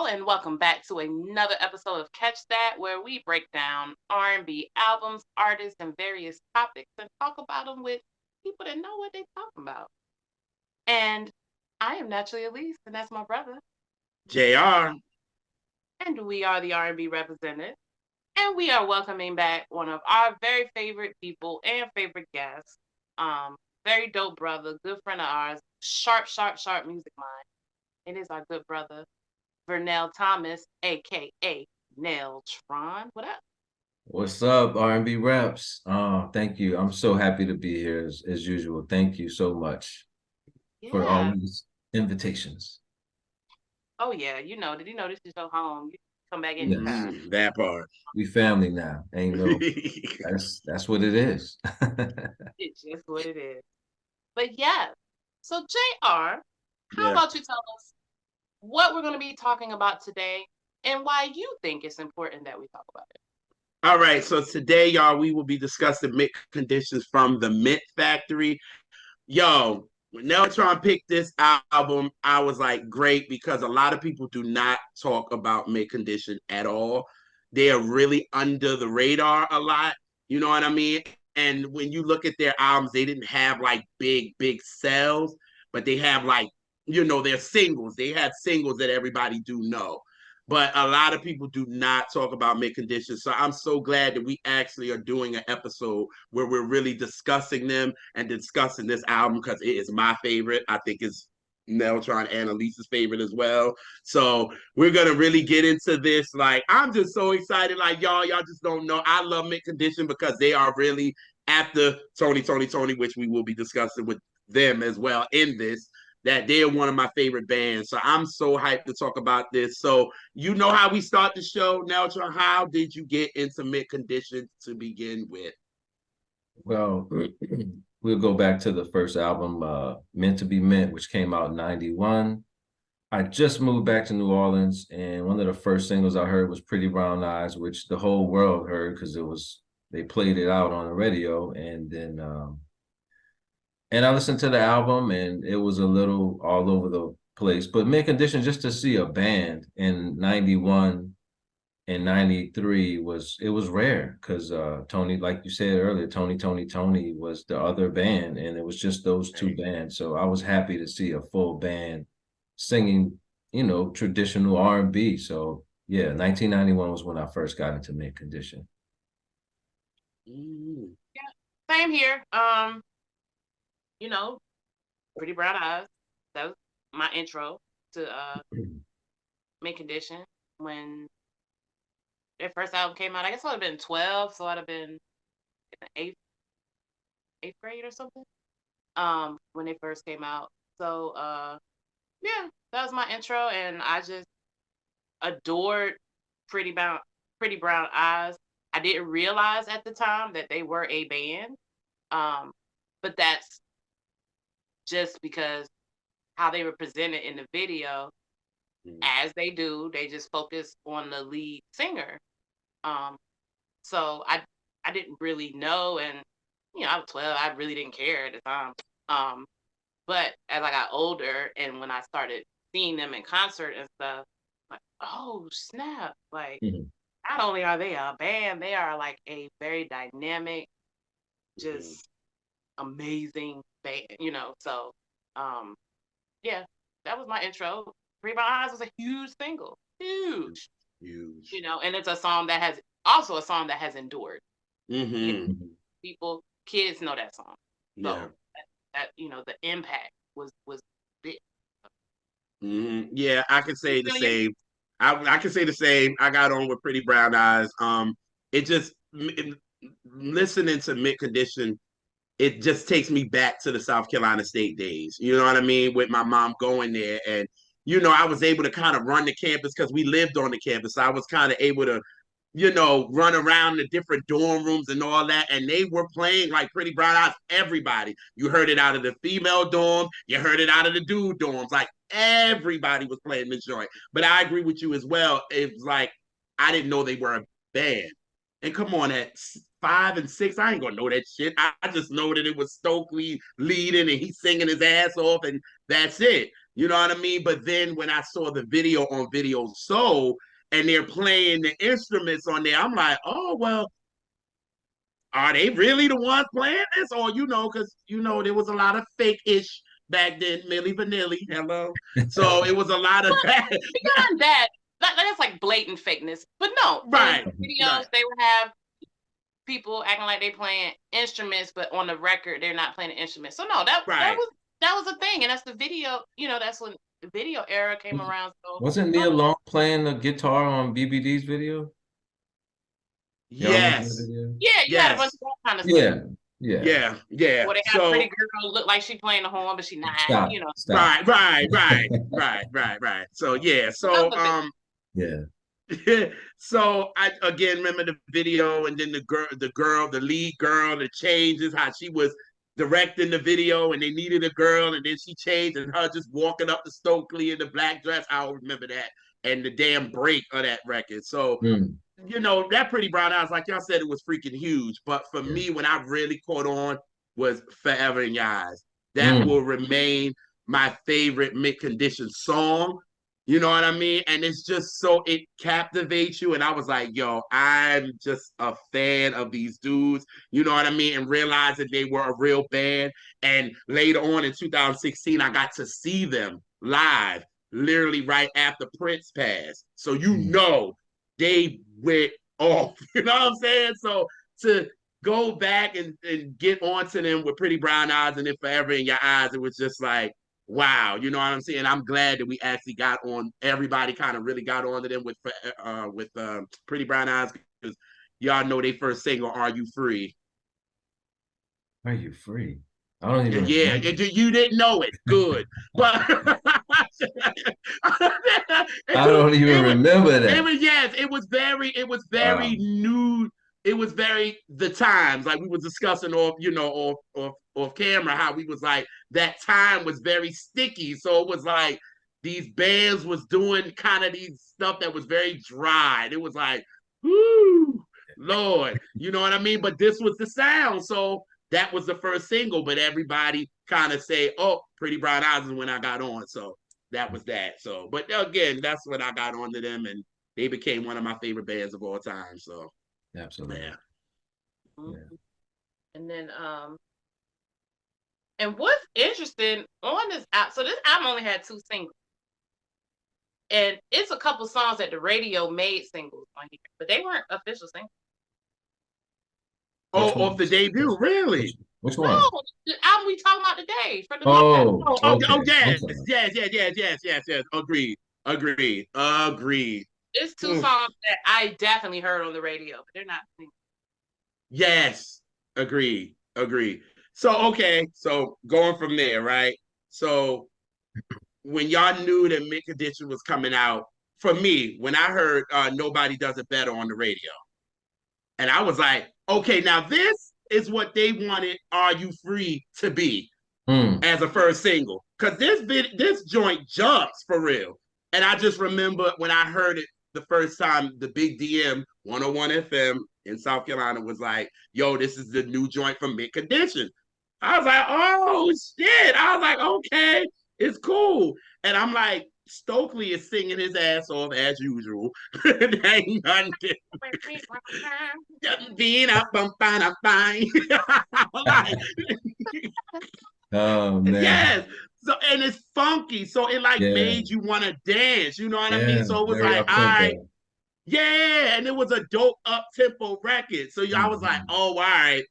and welcome back to another episode of Catch That, where we break down R&B albums, artists, and various topics and talk about them with people that know what they're talking about. And I am naturally Elise, and that's my brother. JR. And we are the R&B representative. And we are welcoming back one of our very favorite people and favorite guests. Very dope brother, good friend of ours, sharp music mind. It is our good brother, Vernell Thomas, aka Neltron. What up? What's up, rnbreps? Thank you. I'm so happy to be here as usual. Thank you so much for all Yeah. these invitations. Oh yeah. Did you know this is your home? You can come back anytime. Yes, That part. we family now. Ain't no, that's what it is. It's just what it is. But yeah. So JR, how Yeah. about you tell us what we're going to be talking about today and why you think it's important that we talk about it? All right. So today, y'all, we will be discussing mint conditions from the Mint Factory. Yo, when Neltron picked this album, I was like, great, because a lot of people do not talk about mint condition at all. They are really under the radar a lot. You know what I mean? And when you look at their albums, they didn't have like big sales, but they have like, their singles. They have singles that everybody do know. But a lot of people do not talk about mid conditions. So I'm so glad that we actually are doing an episode where we're really discussing them and discussing this album because it is my favorite. I think it's Neltron and Elise's favorite as well. So we're gonna really get into this. Like, I'm just so excited. Like, y'all just don't know. I love Mint Condition because they are really after Tony, which we will be discussing with them as well in this. That they're one of my favorite bands. So I'm so hyped to talk about this. So you know how we start the show, Neltron. How did you get into Mint Condition to begin with? Well, we'll go back to the first album, Meant to Be Meant, which came out in 91. I just moved back to New Orleans, and one of the first singles I heard was Pretty Brown Eyes, which the whole world heard because they played it out on the radio. And I listened to the album, and it was a little all over the place. But Mint Condition, just to see a band in 91 and 93 was rare because Tony, like you said earlier, Tony was the other band, and it was just those two bands. So I was happy to see a full band singing, traditional R&B. So yeah, 1991 was when I first got into Mint Condition. Yeah. Same here. You know, Pretty Brown Eyes. That was my intro to Mint Condition when their first album came out. I guess I would have been 12, so I'd have been in the eighth grade or something. When they first came out. So yeah, that was my intro, and I just adored Pretty Brown Pretty Brown Eyes. I didn't realize at the time that they were a band. But that's just because how they were presented in the video, as they do, they just focus on the lead singer. So I didn't really know, and I was 12. I really didn't care at the time. But as I got older, and when I started seeing them in concert and stuff, like, oh snap! Like, Mhm. not only are they a band, they are like a very dynamic, just amazing band. So yeah, that was my intro. Three My Eyes was a huge single, huge. Huge. And it's also a song that has endured. Mm-hmm. People, kids know that song. So Yeah. that the impact was big. Yeah, I can say the same. I can say the same. I got on with Pretty Brown Eyes. It just listening to Mint Condition, it just takes me back to the South Carolina State days. You know what I mean? With my mom going there, and I was able to kind of run the campus because we lived on the campus. So I was kind of able to run around the different dorm rooms and all that. And they were playing like Pretty Brown Eyes, everybody. You heard it out of the female dorms, you heard it out of the dude dorms. Like everybody was playing this joint. But I agree with you as well. It's like I didn't know they were a band. And come on, at 5 and 6, I ain't gonna know that shit. I just know that it was Stokely leading and he's singing his ass off, and that's it. You know what I mean? But then when I saw the video on Video Soul and they're playing the instruments on there, I'm like, oh, well, are they really the ones playing this? Or, because, there was a lot of fake-ish back then, Milli Vanilli, hello. So it was a lot of that. Beyond that's like blatant fakeness. But no, right. In videos, they would have people acting like they playing instruments, but on the record, they're not playing the instruments. So no, that was a thing. And that's the video, that's when the video era came around. So wasn't Nia Long playing the guitar on BBD's video? Yes. Yeah, you had a bunch of that kind of stuff. Yeah. Or they have pretty girl look like she playing the horn, but she not. Stop. Right. So yeah. So so I again remember the video, and then the lead girl, the changes, how she was directing the video, and they needed a girl, and then she changed, and her just walking up to Stokely in the black dress. I remember that, and the damn break of that record. So that Pretty Brown Eyes, like y'all said, it was freaking huge. But for me, when I really caught on was Forever in Your Eyes. That will remain my favorite Mint Condition song. You know what I mean? And it's just so, it captivates you. And I was like, yo, I'm just a fan of these dudes. You know what I mean? And realizing they were a real band. And later on in 2016, I got to see them live, literally right after Prince passed. So they went off. You know what I'm saying? So to go back and get onto them with Pretty Brown Eyes and then Forever in Your Eyes, it was just like, wow, you know what I'm saying? I'm glad that we actually got on. Everybody kind of really got onto them with Pretty Brown Eyes, because y'all know they first single, "Are You Free?" Are you free? I don't even. Yeah, you didn't know it. Good, but I don't even remember that. It was very new. It was very the times, like we were discussing off camera, how we was like, that time was very sticky. So it was like these bands was doing kind of these stuff that was very dry. And it was like, whoo, Lord, you know what I mean? But this was the sound. So that was the first single, but everybody kind of say, oh, Pretty Brown Eyes is when I got on. So that was that. So, but again, that's when I got onto them, and they became one of my favorite bands of all time. So absolutely. Yeah. And then and what's interesting on this album, so this album only had 2 singles. And it's a couple songs that the radio made singles on here, but they weren't official singles. Off the debut, really? Which one? No, the album we talking about today. For the yes. Agreed. It's 2 songs that I definitely heard on the radio, but they're not singles. Yes, agreed. So going from there, right? So when y'all knew that Mint Condition was coming out, for me, when I heard Nobody Does It Better on the radio, and I was like, okay, now this is what they wanted Are You Free to be as a first single. Because this joint jumps for real. And I just remember when I heard it the first time, the Big DM 101 FM in South Carolina was like, yo, this is the new joint from Mint Condition. I was like, oh, shit. I was like, okay, it's cool. And I'm like, Stokely is singing his ass off as usual. Ain't nothing being up, fine. Oh man. Yes. So, and it's funky. So it made you want to dance. You know what I mean? So it was like, all right. Yeah. And it was a dope up tempo record. So I was like, oh, all right.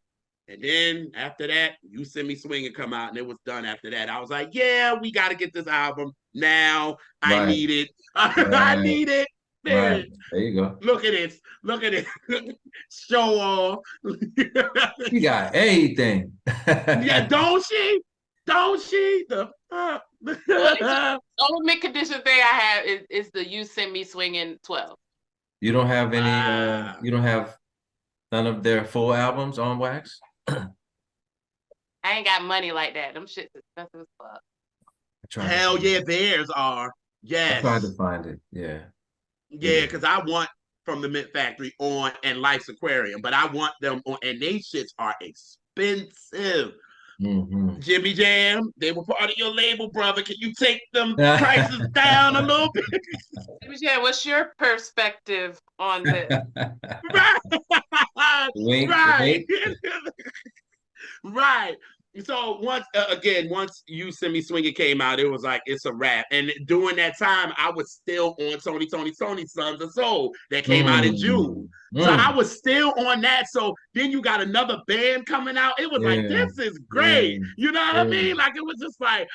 And then after that, You Send Me Swinging come out, and it was done after that. I was like, yeah, we got to get this album now. I need it. I need it. Right. There you go. Look at it. Show off. You got everything. Yeah, don't she? The only Mint Condition thing I have is the You Send Me Swinging 12. You don't have any, you don't have none of their full albums on wax? I ain't got money like that. Them shit's expensive as fuck. Hell yeah, theirs are. Yes. I tried to find it. Yeah. Yeah, because I want From the Mint Factory on and Life's Aquarium, but I want them on, and they shits are expensive. Jimmy Jam, they were part of your label, brother. Can you take them prices down a little bit? Jimmy Jam, what's your perspective on this? Right. Wink, Right. wink. Right. So once You Send Me Swinging came out, it was like it's a wrap. And during that time, I was still on Tony Sons of Soul that came out in June. So I was still on that. So then you got another band coming out. It was like, Yeah, this is yeah, great. You know what I yeah. mean? Like it was just like,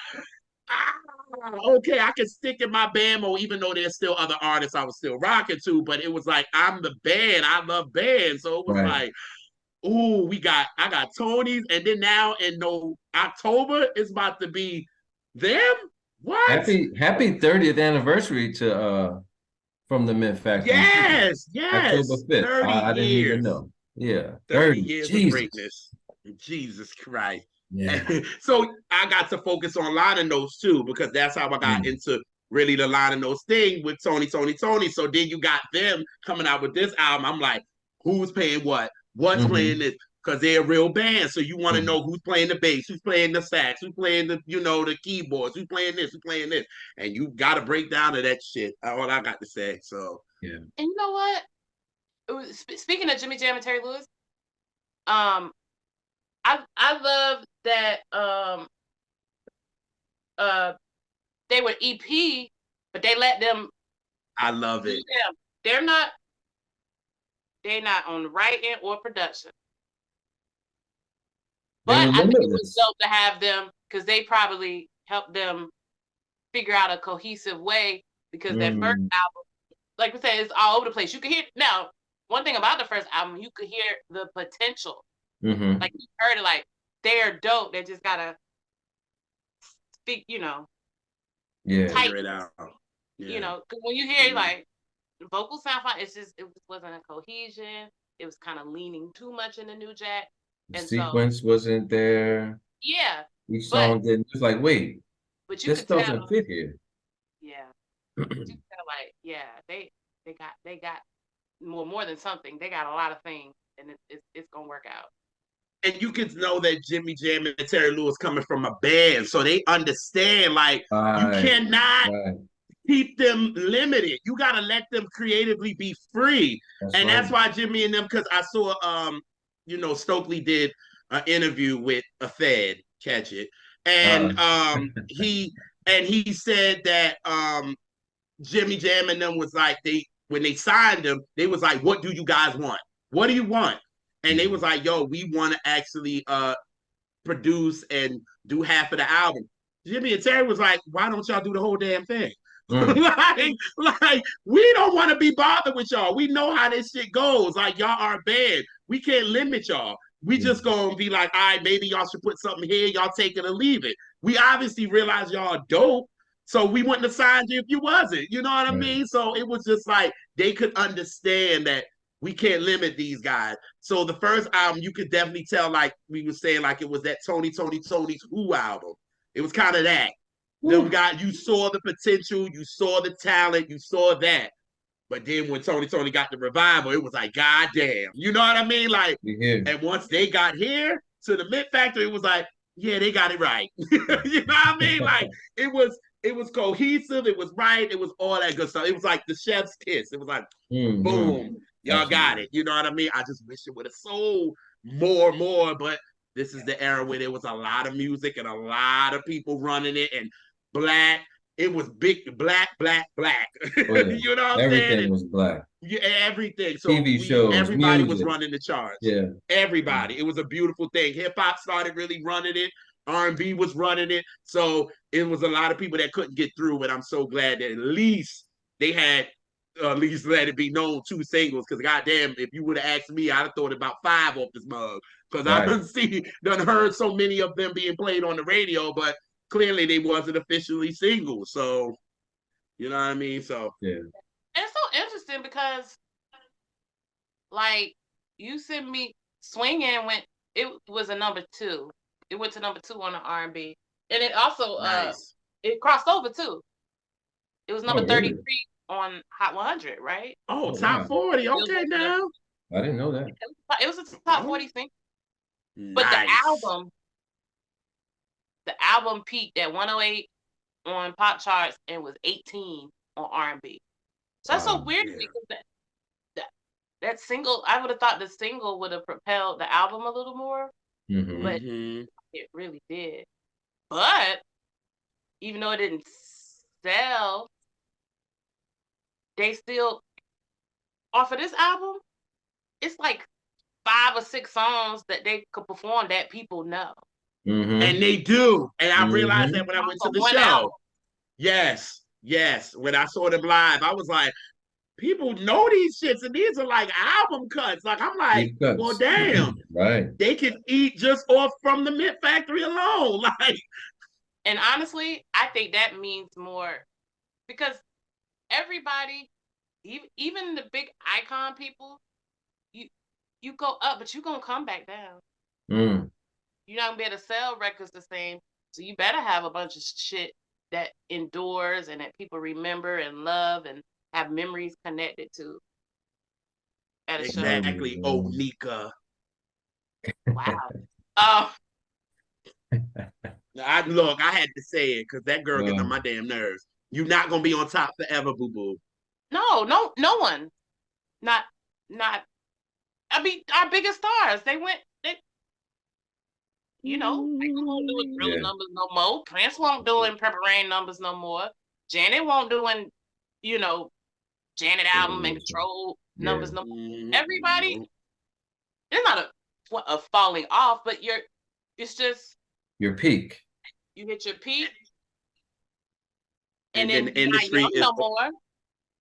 okay, I can stick in my band mode, even though there's still other artists I was still rocking to. But it was like I'm the band. I love bands. So it was Right. like, ooh, I got Tony's, and then now in no October it's about to be them. What? Happy 30th anniversary to from the Mint Factory too. Yes, October yes. 5th. 30 I didn't even years. know. Yeah, 30 30. years of Jesus. greatness. Jesus Christ. Yeah. And so I got to focus on liner notes too, because that's how I got Mm. into really the liner notes thing with Tony. So then you got them coming out with this album. I'm like, who's paying what? What's playing Hmm. this? Because they're a real band. So you want to Hmm. know who's playing the bass, who's playing the sax, who's playing the keyboards, who's playing this, who's playing this. And you got to break down to that shit. All I got to say. So Yeah. And you know what? Speaking of Jimmy Jam and Terry Lewis, um, I love that uh they were EP, but they let them I love do it. them. They're not on the writing or production. They But were I think it was limitless. dope to have them because they probably helped them figure out a cohesive way because that first Mm. album, like we said, it's all over the place. You can hear now. One thing about the first album, you could hear the potential. Hmm. Like you heard it, like they're dope. They just gotta speak, Yeah. tight. Figure it out. Yeah. Because when you hear like the vocals sound fine, it just wasn't a cohesion. It was kind of leaning too much in the new jack, The and so sequence wasn't there. yeah, Each but song didn't. It's like, wait, but you this could tell, doesn't fit here. yeah, but you could tell like yeah, they got more than something. They got a lot of things, and it's gonna work out. And you can know that Jimmy Jam and Terry Lewis coming from a band, so they understand. Like you Right. cannot Right. keep them limited. You got to let them creatively be free, That's and right. that's why Jimmy and them. Because I saw, Stokely did an interview with a Fed, catch it, Uh, and he said that Jimmy Jam and them was like they when they signed them, they was like, "What do you guys want? What do you want?" And they was like, "Yo, we want to actually produce and do half of the album." Jimmy and Terry was like, "Why don't y'all do the whole damn thing?" mm, like we don't want to be bothered with y'all. We know how this shit goes. Like y'all are a band. We can't limit y'all. We just mm, gonna be like, all right, maybe y'all should put something here. Y'all take it or leave it. We obviously realize y'all are dope. So we wouldn't have signed you if you wasn't. You know what I right. mean? So it was just like they could understand that we can't limit these guys. So the first album, you could definitely tell, like we were saying, like it was that Tony's Who album. It was kind of that. Them Whew. guys, you saw the potential, you saw the talent, you saw that. But then when Tony got the revival, it was like, God damn. You know what I mean? Like, You hear? and once they got here to the Mint Factory, it was like, yeah, they got it right. You know what I mean? Like it was cohesive, it was right, it was all that good stuff. It was like the chef's kiss. It was like, Hmm. boom, y'all got Absolutely. it. You know what I mean? I just wish it would have sold more, but this is the era where there was a lot of music and a lot of people running it and black. It was big black. Oh yeah. You know what I'm saying? Everything And was black. yeah, everything. So TV shows, everybody was music. running the charts. Yeah. Everybody. It was a beautiful thing. Hip hop started really running it. R&B was running it. So it was a lot of people that couldn't get through, but I'm so glad that at least they had at least let it be known 2 singles. Because goddamn, if you would have asked me, I'd have thought about 5 off this mug. Because I Right. done heard so many of them being played on the radio, but clearly they wasn't officially singles. So you know what I mean? So Yeah. And it's so interesting because like you sent me swinging when it was a number 2. It went to number 2 on the R&B, and it also nice. it crossed over too. It was number Oh, really? 33 on Hot 100, right? Oh, Oh, top wow. 40. Billboard Okay, number. now. I didn't know that. It was a top Oh, 40 thing, but the nice. album the album peaked at 108 on pop charts and was 18 on R&B. So that's so weird because that single, I would have thought the single would have propelled the album a little more, but it really did. But even though it didn't sell, they still, off of this album, it's like 5 or 6 songs that they could perform that people know. And they do. And I realized that when I went to the show. Album. Yes. When I saw them live, I was like, people know these shits, and these are like album cuts. Like, I'm like, well, damn. Right. They can eat just off from the Mint Factory alone. Like, and honestly, I think that means more because everybody, even the big icon people, you go up, but you're gonna come back down. You're not gonna be able to sell records the same. So you better have a bunch of shit that endures and that people remember and love and have memories connected to. At a exactly, show. oh Nika. Wow. I had to say it because that girl gets on my damn nerves. You're not gonna be on top forever, boo boo. No one. Not. I mean, our biggest stars. They won't doing Thriller numbers no more. Prince won't doing Purple Rain numbers no more. Janet won't doing, Janet album and Control numbers no more. Everybody, there's not a falling off, but it's just your peak. You hit your peak, and then the industry is no more.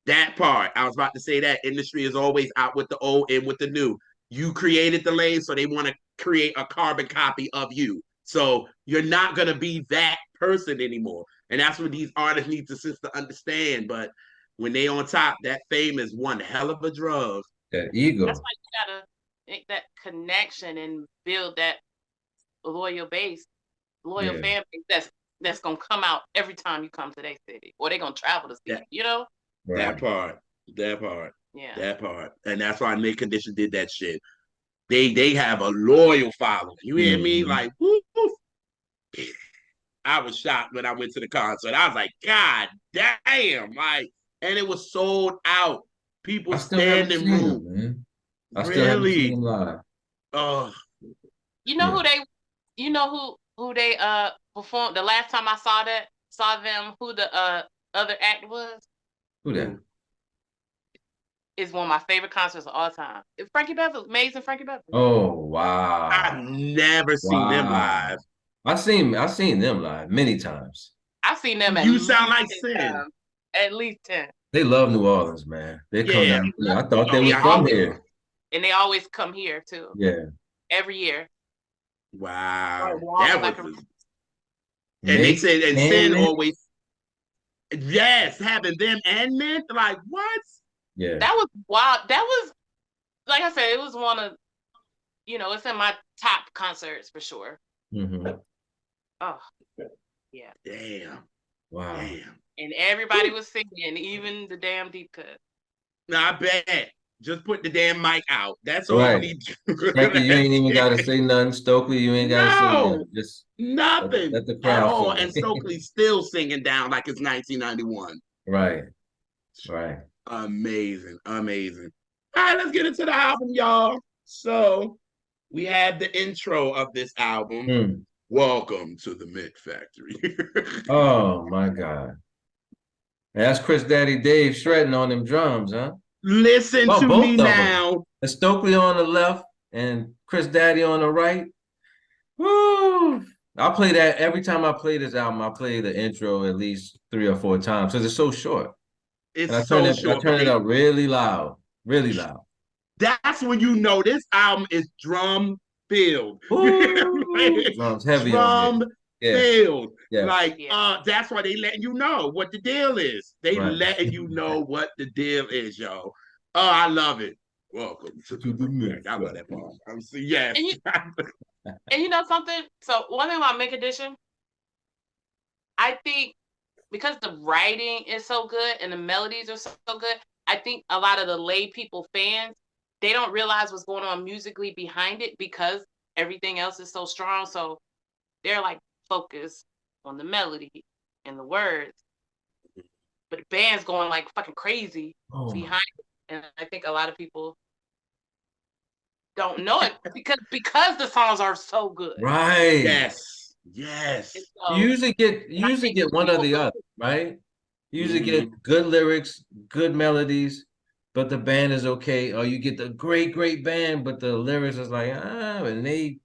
That part, I was about to say that industry is always out with the old and with the new. You created the lane, so they want to create a carbon copy of you. So you're not gonna be that person anymore, and that's what these artists need to understand. But when they on top, that fame is one hell of a drug. That ego. That's why you gotta make that connection and build that loyal fan base that's gonna come out every time you come to their city, or they're gonna travel to see you. That part. Yeah. That part. And that's why Mint Condition did that shit. They have a loyal following. You hear me? Like, woo. I was shocked when I went to the concert. I was like, God damn. Like, and it was sold out. People standing room. Man. I still haven't seen them live. Oh. Who they performed the last time I saw them, who the other act was? Who that? Is one of my favorite concerts of all time. Frankie Beverly, amazing Frankie Beverly. Oh wow! I've never seen them live. I've seen them live many times. I've seen them. You sound like Sin. At least 10. They love New Orleans, man. They come down here. I thought they would come here. And they always come here too. Yeah. Every year. Wow. That was. And they said, and Sin always. Yes, having them and Mint, like what? Yeah. That was wild. That was, like I said, it was one of, it's in my top concerts for sure. Oh, yeah. Damn. Wow. Damn. And everybody was singing, even the damn deep cut. Nah, I bet. Just put the damn mic out. That's all you need. Frankie, you ain't even got to say nothing. Stokely, you ain't got to say nothing. Just nothing let the crowd at all. And Stokely's still singing down like it's 1991. Right. Amazing. All right, let's get into the album, y'all. So we have the intro of this album. Welcome to the Mint Factory. Oh my God. That's Chris Daddy Dave shredding on them drums, huh? Listen to me now. And Stokely on the left and Chris Daddy on the right. Woo! I'll play that every time I play this album. I play the intro at least 3 or 4 times because it's so short. It's so short. I turn it up really loud. That's when you know this album is drum filled. Drums heavy. Drum filled. Yeah. Like that's why they letting you know what the deal is. They letting you know what the deal is, yo. Oh, I love it. Welcome to the Mint. I love that part. Yes. And you know something? So one thing about Mint Condition, I think because the writing is so good and the melodies are so good, I think a lot of the lay people fans, they don't realize what's going on musically behind it because everything else is so strong. So they're like focus on the melody and the words, but the band's going like fucking crazy behind it. And I think a lot of people don't know it because the songs are so good. Right. Yes. Yes. So, You usually get one or the other, right? You usually get good lyrics, good melodies, but the band is okay. Or you get the great band, but the lyrics is like, and they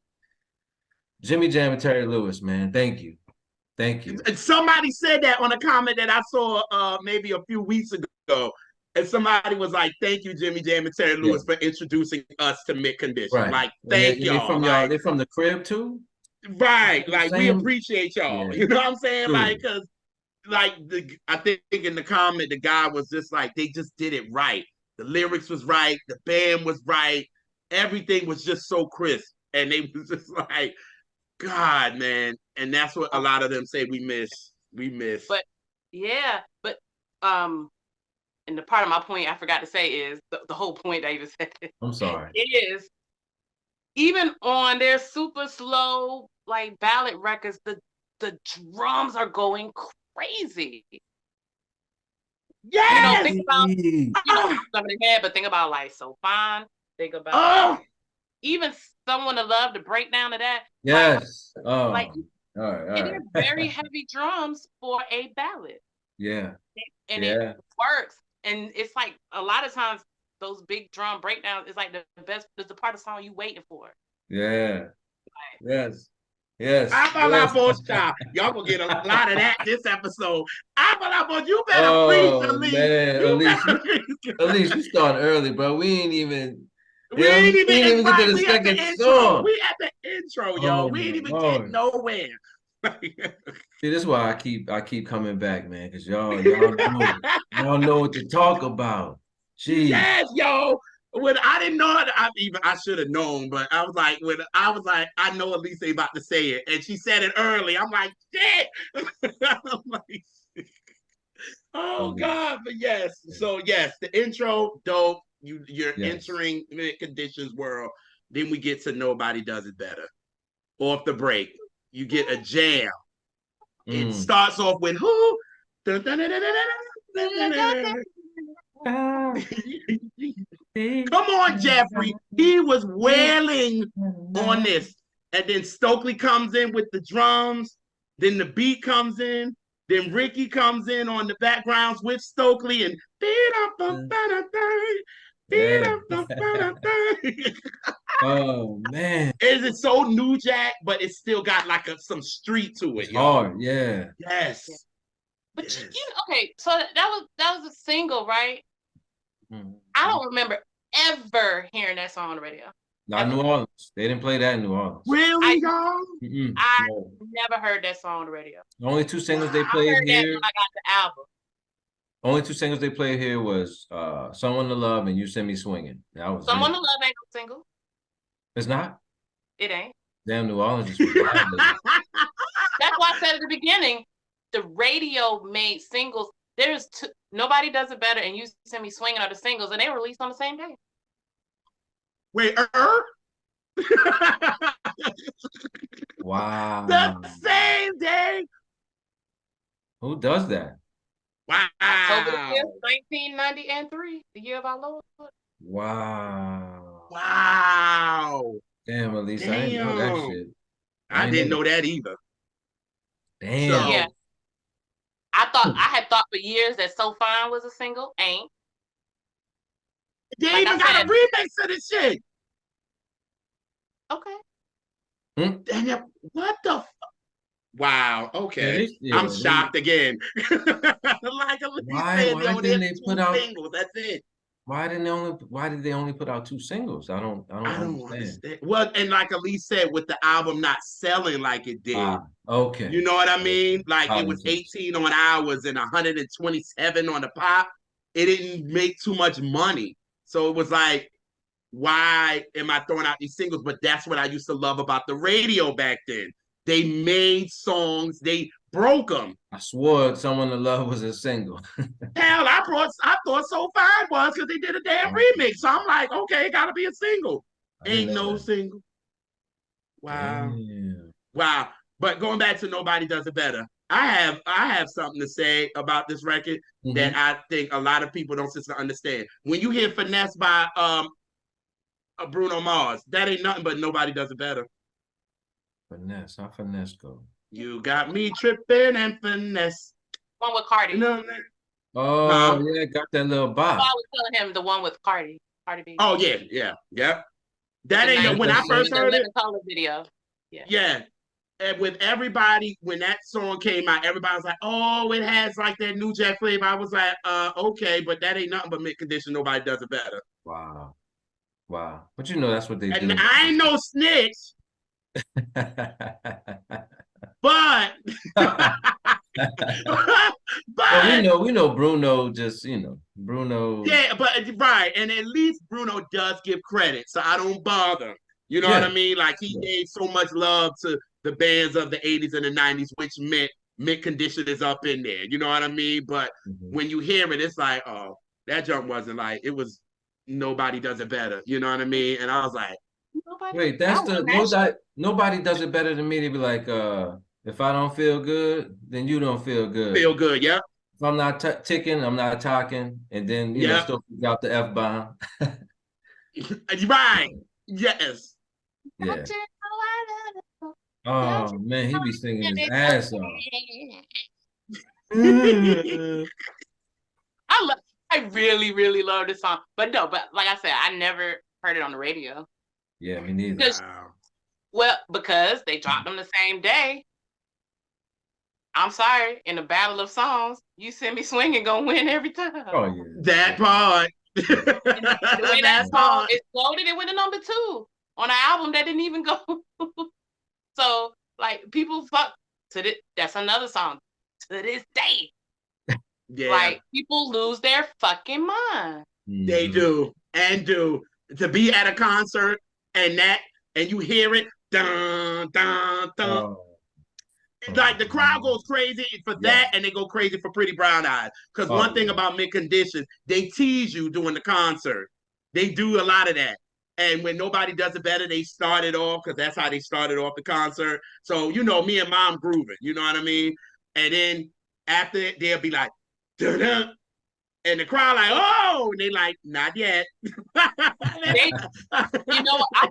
Jimmy Jam and Terry Lewis, man. Thank you. Thank you. And somebody said that on a comment that I saw maybe a few weeks ago. And somebody was like, "Thank you, Jimmy Jam and Terry Lewis, for introducing us to Mid Condition." Right. Like, thank They y'all. from like, they from the crib too. Right. Like, we Same. appreciate y'all. Yeah. You know what I'm saying? True. Like, because like I think in the comment, the guy was just like, they just did it right. The lyrics was right, the band was right, everything was just so crisp. And they was just like, God, man. And that's what a lot of them say we miss. We miss. But yeah, but and the part of my point I forgot to say is the whole point I even said. I'm sorry. It is even on their super slow like ballad records, the drums are going crazy. Yes! Think about some in the head, but think about like So Fine. Think about even Someone to Love, the breakdown of that. Yes. All right. It is very heavy drums for a ballad. Yeah. And it works. And it's like a lot of times those big drum breakdowns is like the best, it's the part of the song you waiting for. Yeah. Yes. Yes. Y'all gonna get a lot of that this episode. You better preach, Elise. Elise, you starting early, bro. We ain't even get to the second song. We at the intro, yo. We ain't even get nowhere. See, this is why I keep coming back, man, because y'all know what to talk about. Jeez. Yes, yo. When I didn't know it, I should have known, but I was like, I know Elise ain't about to say it, and she said it early. I'm like, shit. I'm like, oh God, but yes. So yes, the intro, dope. You're entering Mid Conditions world. Then we get to Nobody Does It Better. Off the break, you get a jam. It starts off with who? Come on, Jeffrey. He was wailing on this. And then Stokely comes in with the drums. Then the beat comes in. Then Ricky comes in on the backgrounds with Stokely and oh man. It's so New Jack, but it's still got like some street to it. Hard, yeah. Yes. But okay, so that was a single, right? I don't remember ever hearing that song on the radio. Not New Orleans. They didn't play that in New Orleans. Really, y'all? I never heard that song on the radio. The only two singles they played I heard here. that when I got the album. Only two singles they played here was Someone to Love and You Send Me Swinging. That was Someone to Love ain't no single. It's not? It ain't. Damn, New Orleans. That's why I said at the beginning, the radio made singles. There's Nobody Does It Better and You Send Me Swinging are the singles, and they were released on the same day. Wait, wow. The same day? Who does that? Wow. October 5th, 1993, the year of our Lord. Wow. Wow. Damn, Elise, I didn't know that shit. I didn't know that either. Damn. So, yeah. I had thought for years that So Fine was a single. Ain't. They even got a remix of this shit. Okay. Damn, what the Wow, okay. Yeah, I'm shocked again. Like why didn't they put out singles? That's it. Why did they only put out two singles? I don't understand. Well, and like Elise said, with the album not selling like it did. Okay. You know what I mean? Like it was 18 on Hours and 127 on the pop. It didn't make too much money. So it was like, why am I throwing out these singles? But that's what I used to love about the radio back then. They made songs, they broke them. I swore Someone to Love was a single. Hell, I thought So Fine was because they did a damn remix. So I'm like, okay, it gotta be a single. Ain't no single. Wow. Damn. Wow. But going back to Nobody Does It Better, I have something to say about this record that I think a lot of people don't just understand. When you hear Finesse by Bruno Mars, that ain't nothing but Nobody Does It Better. Finesse, how finesse go? You got me tripping and finesse. One with Cardi. You know, oh yeah, got that little bop. I was telling him the one with Cardi B. Oh yeah. That ain't when I first heard it. Color video. Yeah. And with everybody, when that song came out, everybody was like, "Oh, it has like that New Jack flavor." I was like, okay, but that ain't nothing but Mint Condition. Nobody does it better. Wow. But you know that's what they do. And I ain't no snitch, but but we know Bruno just Bruno. Yeah, but right, and at least Bruno does give credit, so I don't bother. You know what I mean? Like he gave so much love to the bands of the 80s and the 90s, which meant Mint Condition is up in there. You know what I mean? But when you hear it, it's like, oh, that jump wasn't like it was. Nobody Does It Better. You know what I mean? And I was like, wait, that's nobody does it better than me. To be like, if I don't feel good, then you don't feel good. Feel good, yeah. If I'm not ticking, I'm not talking, and then you know still got the F-bomb. Right. Yes. Yeah. Oh man, he be singing his ass off. I really, really love this song. But like I said, I never heard it on the radio. Yeah, me neither. Because they dropped them the same day. I'm sorry, in the battle of songs, You Send Me Swinging gonna win every time. Oh yeah. That part. The way that song exploded, it went to number 2 on an album that didn't even go. So like people fuck to this. That's another song to this day. Yeah. Like people lose their fucking mind. They do to be at a concert and you hear it dun dun dun. Like the crowd goes crazy for that, and they go crazy for Pretty Brown Eyes. Because one thing about Mint Condition, they tease you during the concert. They do a lot of that. And when Nobody Does It Better, they started off because that's how they started off the concert. So me and Mom grooving. You know what I mean? And then after it, they'll be like. Dun-dun. And the crowd like, oh, and they like, not yet. I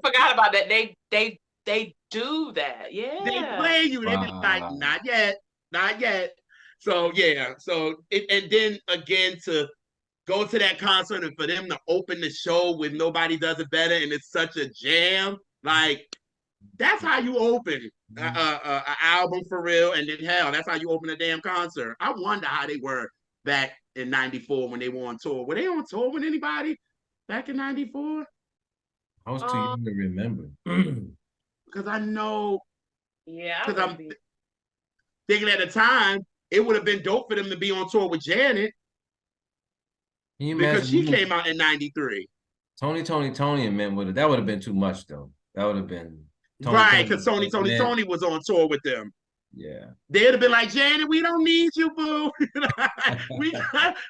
forgot about that. They do that. Yeah. They play you. They be like, not yet. So yeah. So and then again to go to that concert and for them to open the show with Nobody Does It Better and it's such a jam, like that's how you open an album for real. And then hell, that's how you open a damn concert. I wonder how they were back in 94 when they were on tour. Were they on tour with anybody back in 94? I was too young to remember. Because I know. Yeah. Because I'm thinking at the time, it would have been dope for them to be on tour with Janet. Because she came out in 93. Tony and men would have. That would have been too much though. That would have been. Right, because Tony was on tour with them. Yeah. They'd have been like, Janet, we don't need you, boo.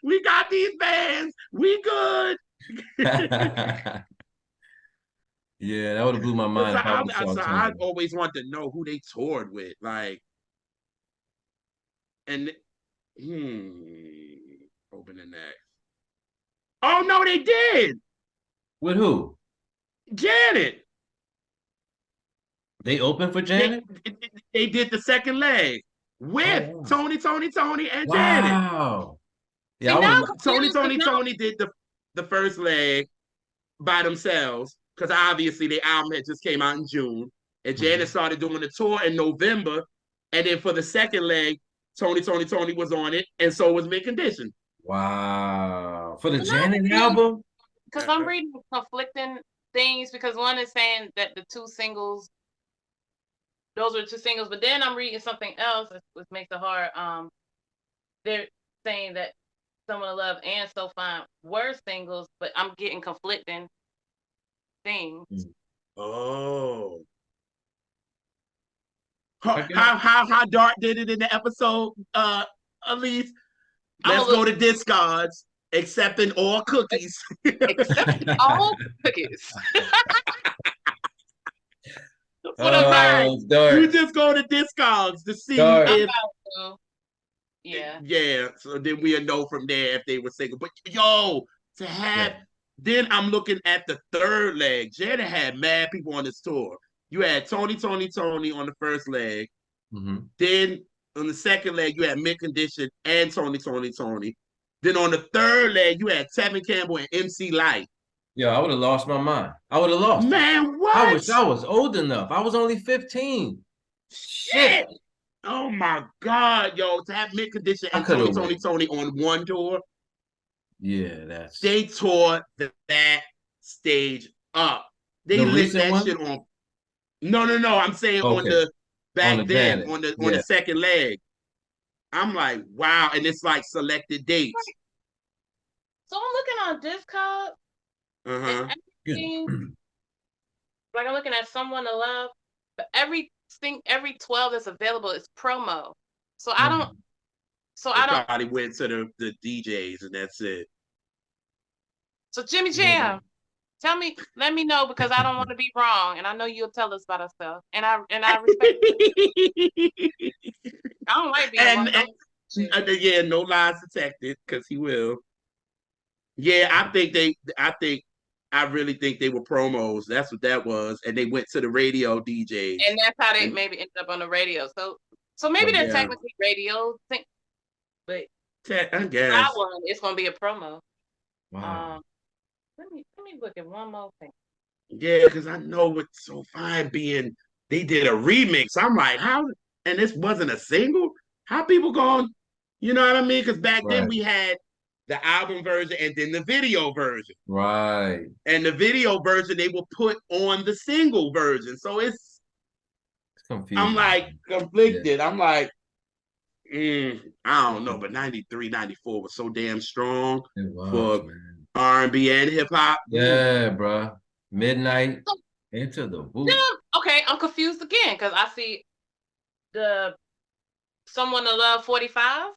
we got these bands. We good. Yeah, that would have blew my mind. I always want to know who they toured with. Like, and open the next. Oh no, they did. With who? Janet. They opened for Janet? They did the second leg with Tony, and Janet. Wow. Yeah, Tony did the first leg by themselves because obviously the album had just came out in June. And Janet started doing the tour in November. And then for the second leg, Tony was on it. And so was Mint Condition. Wow. For the Janet album? Because I'm reading conflicting things because one is saying that the 2 singles, those are 2 singles, but then I'm reading something else, which makes it hard. They're saying that Someone to Love and So Fine were singles, but I'm getting conflicting things. Oh. How Dark did it in the episode, Elise? Let's go to discards, accepting all cookies. Accepting all cookies. For the Right. vibes. You Dark. just go to Discogs to see Dark. I'm if about to. Yeah. yeah. So then we'll know from there if they were single. But yo, to Yeah. have then I'm looking at the third leg. Jada had mad people on this tour. You had Tony on the first leg. Mm-hmm. Then on the second leg, you had Mint Condition and Tony. Then on the third leg, you had Tevin Campbell and MC Light. Yo, I would have lost my mind. I would have lost it. Man, I what? wish I was old enough. I was only 15. Shit. Shit. Oh my God, yo, to have Mint Condition I and could have went. Tony on one tour, Yeah, that's they tore that stage up. They the lit recent that one. shit on. No. I'm saying on Okay. the On back the then, Janet. on the Yeah. second leg. I'm like, wow, and it's like selected dates. So I'm looking on Discog Uh-huh. and everything. Like I'm looking at Someone to Love, but every 12 that's available is promo. So I don't. So They I don't. probably went to the DJs and that's it. So Jimmy Jam, let me know because I don't want to be wrong, and I know you'll tell us about ourselves, and I respect. I don't like being wrong. Yeah, no lies detected because he will. Yeah, I really think they were promos. That's what that was, and they went to the radio DJs, and that's how they and maybe ended up on the radio. So maybe they're yeah, technically radio thing, but I that guess. one it's gonna be a promo. Wow. Let me look at one more thing. Yeah, because I know what's so fine being they did a remix. I'm like, how? And this wasn't a single. How people going? You know what I mean? Because back then Right. we had the album version and then the video version. Right. And the video version they will put on the single version. So It's I'm confusing. like Yeah. conflicted. I'm like, I don't know, but 93, 94 was so damn strong It was, for man. R&B and hip hop. Yeah, bro. Midnight So, into the whoop. yeah, okay, I'm confused again because I see the Someone to Love 45.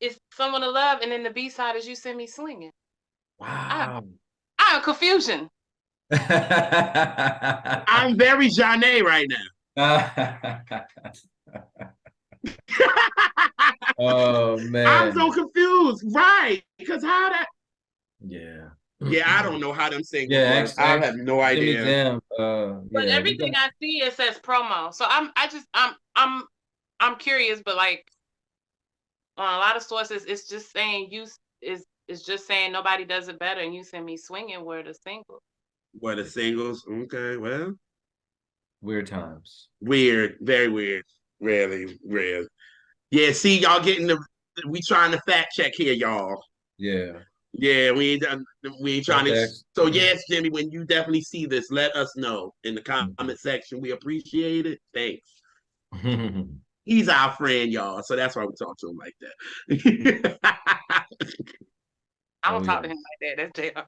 It's Someone to Love, and then the B side is You Send Me Swinging. I Wow. am confusion. I'm very Jeanne right Oh I'm so man. confused. Right. Because how that Yeah. I don't know how them singles Yeah, work. I have no Jimmy idea. Jam. But Yeah, we everything got I see it says promo. So I'm curious, but like on a lot of sources, it's just saying it's just saying nobody does it better, and You Send Me Swinging were the single. What the singles? Okay, well, weird times. weird, very weird. Really, real. Yeah, see, y'all getting we trying to fact check here, y'all. Yeah. Yeah, we ain't trying to. Okay. So yes, Jimmy, when you definitely see this, let us know in the comment section. We appreciate it. Thanks. He's our friend, y'all. So that's why we talk to him like that. I Oh don't talk yeah. to him like that. That's JR.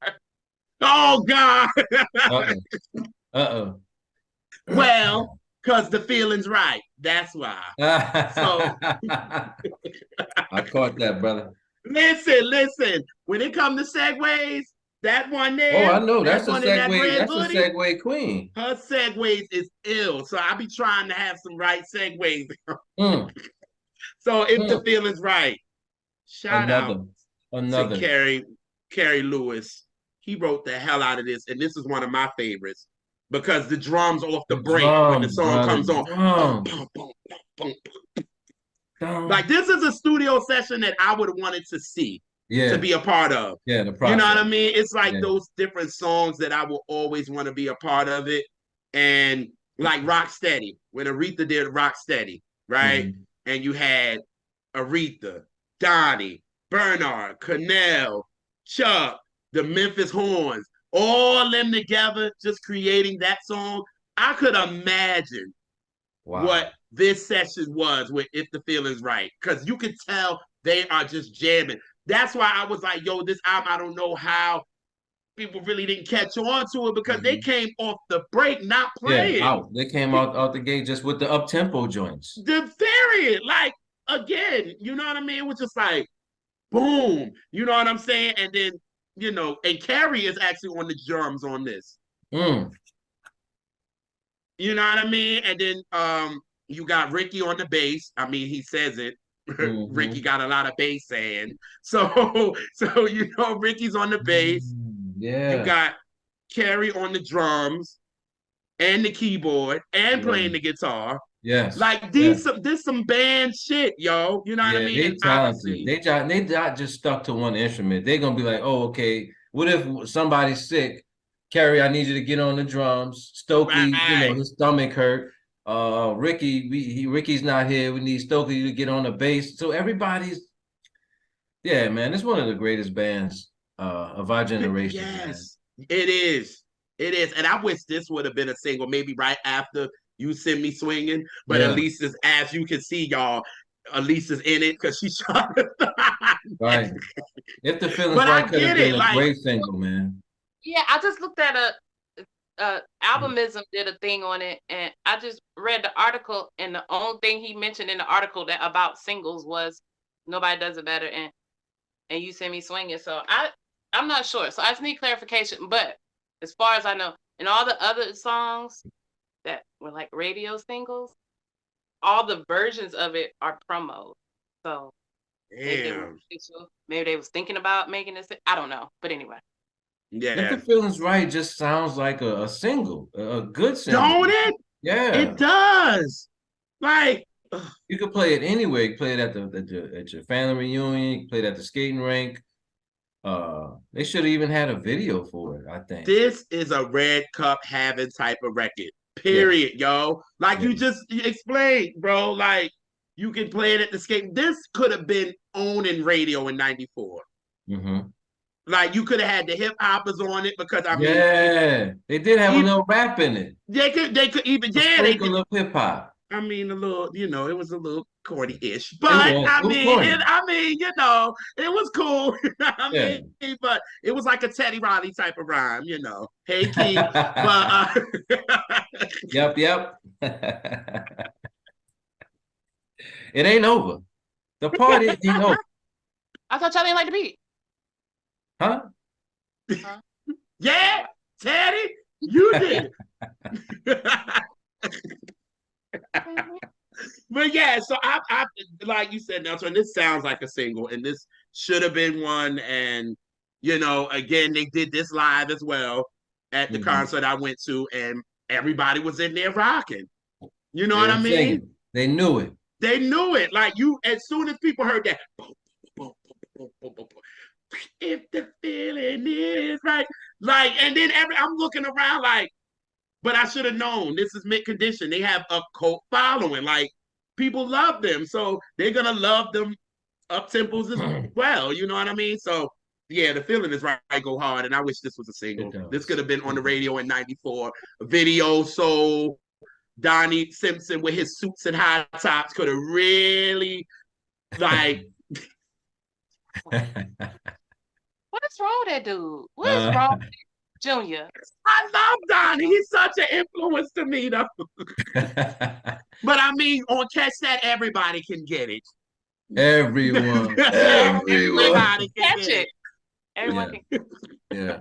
Oh God. Uh-oh. Uh-oh. Well, because the feeling's right. That's why. So I caught that, brother. listen. When it comes to segues, that one Oh, I there, know. that That's a one in that segue. red That's a hoodie, segue queen. her segues is ill. So I be trying to have some right segues. Mm, So if the mm. feeling's right, shout out to Another. Carrie Lewis. He wrote the hell out of this, and this is one of my favorites because the drums off the The break when the drums, song brother. comes on. Boom, Drums. boom, boom, boom, boom. Dum. Like this is a studio session that I would have wanted to see, to Yeah. be a part of. Yeah, the You know what process. I mean? It's like Yeah. those different songs that I will always want to be a part of it. And like Rocksteady, when Aretha did Rocksteady, right? Mhm. And you had Aretha, Donnie, Bernard, Cornell, Chuck, the Memphis Horns, all them together, just creating that song. I could imagine Wow. what this session was with If the Feeling's Right. Because you could tell they are just jamming. That's why I was like, yo, this album, I don't know how people really didn't catch on to it because they Mhm. came off the break not Yeah, playing. out. They came out the gate just with the up tempo joints. The period. Like, again, you know what I mean? It was just like, boom. You know what I'm saying? And then, and Carrie is actually on the drums on this. Mm. You know what I mean? And then you got Ricky on the bass. I mean, he says it. Ricky got a lot of bass saying. So you know Ricky's on the bass. You Yeah. got Carrie on the drums and the keyboard and Yeah. playing the guitar. Yes. Like Yeah. this some band shit, yo. You know what I Yeah, mean? they And talented. obviously, They not just stuck to one instrument. They're gonna be like, oh, okay. What if somebody's sick? Carrie, I need you to get on the drums. Stokely, right. his stomach hurt. Ricky, Ricky's not here. We need Stokely to get on the bass. So everybody's, yeah, man. It's one of the greatest bands of our generation, man. Yes, it is. It is. And I wish this would have been a single, maybe right after You Send Me Swinging. But Yeah, as you can see, y'all, Elise is in it because she's trying to. right. If the feeling's But right, I could have get been it. a Like, great single, man. Yeah, I just looked at Albumism did a thing on it, and I just read the article, and the only thing he mentioned in the article that about singles was nobody does it better, and You Send Me Swinging. So I'm not sure. So I just need clarification. But as far as I know, in all the other songs that were like radio singles, all the versions of it are promos. So maybe they were damn. official. Maybe they was thinking about making this. I don't know. But anyway. If the Yeah. feeling's right, just sounds like a single, a good single. Don't it? Yeah. It does. Like, You could play it anywhere. You could play it at your family reunion. You could play it at the skating rink. They should have even had a video for it, I think. this is a red cup having type of record. Yeah, Period, yo. Like yeah. you explained, bro. Like you can play it at the skate. This could have been owning radio in '94. Hmm. Like you could have had the hip hoppers on it because I mean, Yeah, they did have a even, little rap in it. they could even A yeah they did. sprinkle of hip hop. I mean a little it was a little corny-ish, It but was. It was corny. it was cool. I Yeah. mean, but it was like a Teddy Riley type of rhyme. Hey Keith, but Yep, yep. It ain't over. The party ain't over. I thought y'all didn't like the beat. Huh? Huh? yeah, Teddy, you did. But yeah, so I like you said, Nelson, this sounds like a single, and this should have been one. And again, they did this live as well at the Mhm. concert I went to, and everybody was in there rocking. You know They what were I mean? singing. They knew it. They knew it. Like as soon as people heard that, boom, boom, boom, boom, boom, boom, if the feeling is right, like, and then I'm looking around like, but I should have known this is mid condition. They have a cult following. Like people love them, so they're gonna love them up tempos as well. You know what I mean? So yeah, the feeling is right. Go hard, and I wish this was a It single. This could does. have been on the It does. radio in '94. Video soul. Donnie Simpson with his suits and high tops could have really like. What is wrong with that dude? What is Uh, wrong with Junior? I love Donnie. He's such an influence to me, though. But I mean, on Catch That, everybody can get it. Everyone. Everyone. Everybody can Catch get it. it. Everyone Yeah. can. Yeah.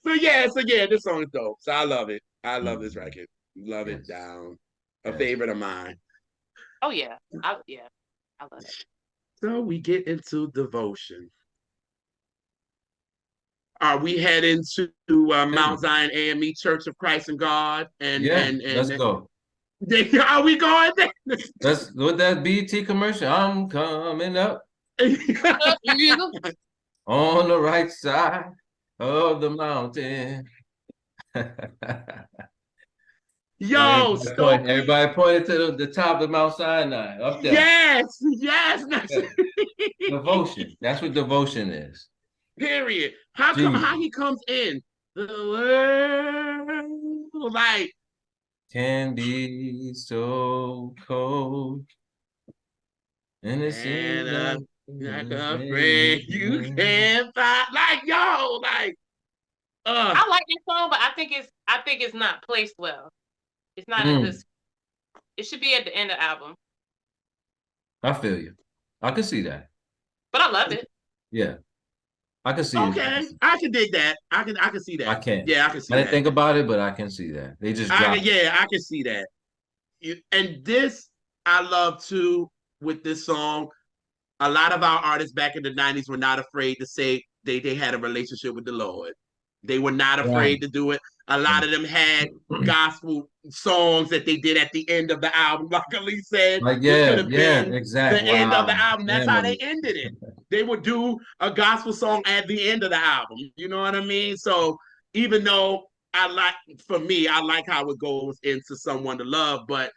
So yeah, this song is dope. So I love it. I love this Mhm. record. Love it Yes. down. A Yes. favorite of mine. Oh yeah. I love it. So we get into devotion. Are we heading to Hey. Mount Zion AME Church of Christ and God? And Yeah. and Let's and go. are we going there? Let's with that BT commercial. I'm coming up on the right side of the mountain. Yo, Stokely. Everybody pointed to the top of Mount Sinai, up there. Yes. Yeah. Devotion. That's what devotion is. Period. How Jesus he comes in? The world like can be so cold, and it seems and like a friend you like can't find. Like yo, like I like that song, but I think it's not placed well. It's not a good. mm, It should be at the end of the album. I feel you. I can see that. But I love it. Yeah. I can see it. Okay, I can dig that. I can see I that. can. Yeah, I can I see didn't that. think about it, but I can see that. They just dropped. Yeah, I can see that. And this I love too with this song. A lot of our artists back in the 90s were not afraid to say they had a relationship with the Lord. They were not Right. afraid to do it. A lot of them had gospel songs that they did at the end of the album. Like Ali said, Like, it could yeah, have yeah, been the exact. end of the Wow. album. That's Damn, how they Ali. ended it. They would do a gospel song at the end of the album. You know what I mean? So even though for me, I like how it goes into Someone to Love, but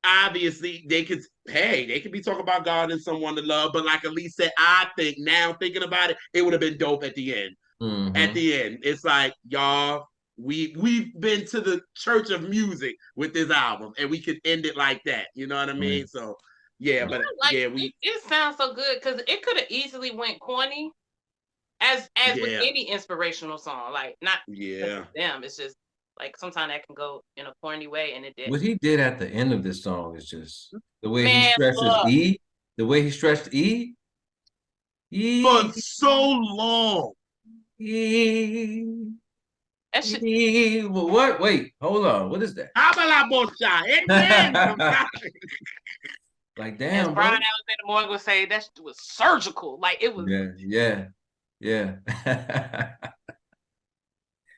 obviously they could be talking about God and someone to love, but like Elise said, I think now thinking about it, it would have been dope at the end. At Mm-hmm. the end, it's like y'all, we've been to the church of music with this album, and we could end it like that. You know what I Right. mean? So yeah, Yeah, but like yeah, it sounds so good because it could have easily went corny, as with yeah, any inspirational song. Like not because yeah. of them, it's just like sometimes that can go in a corny way, and it What didn't. he did at the end of this song is just the way he Man, stresses look, E, the way he stretched E, For E, so long. E, that shit. E. What? Wait, hold on. What is that? Habla bocha. Amen. Like, As damn, Brian brother. Alexander Morgan would say, that shit was surgical. Like it was. Yeah, yeah, yeah.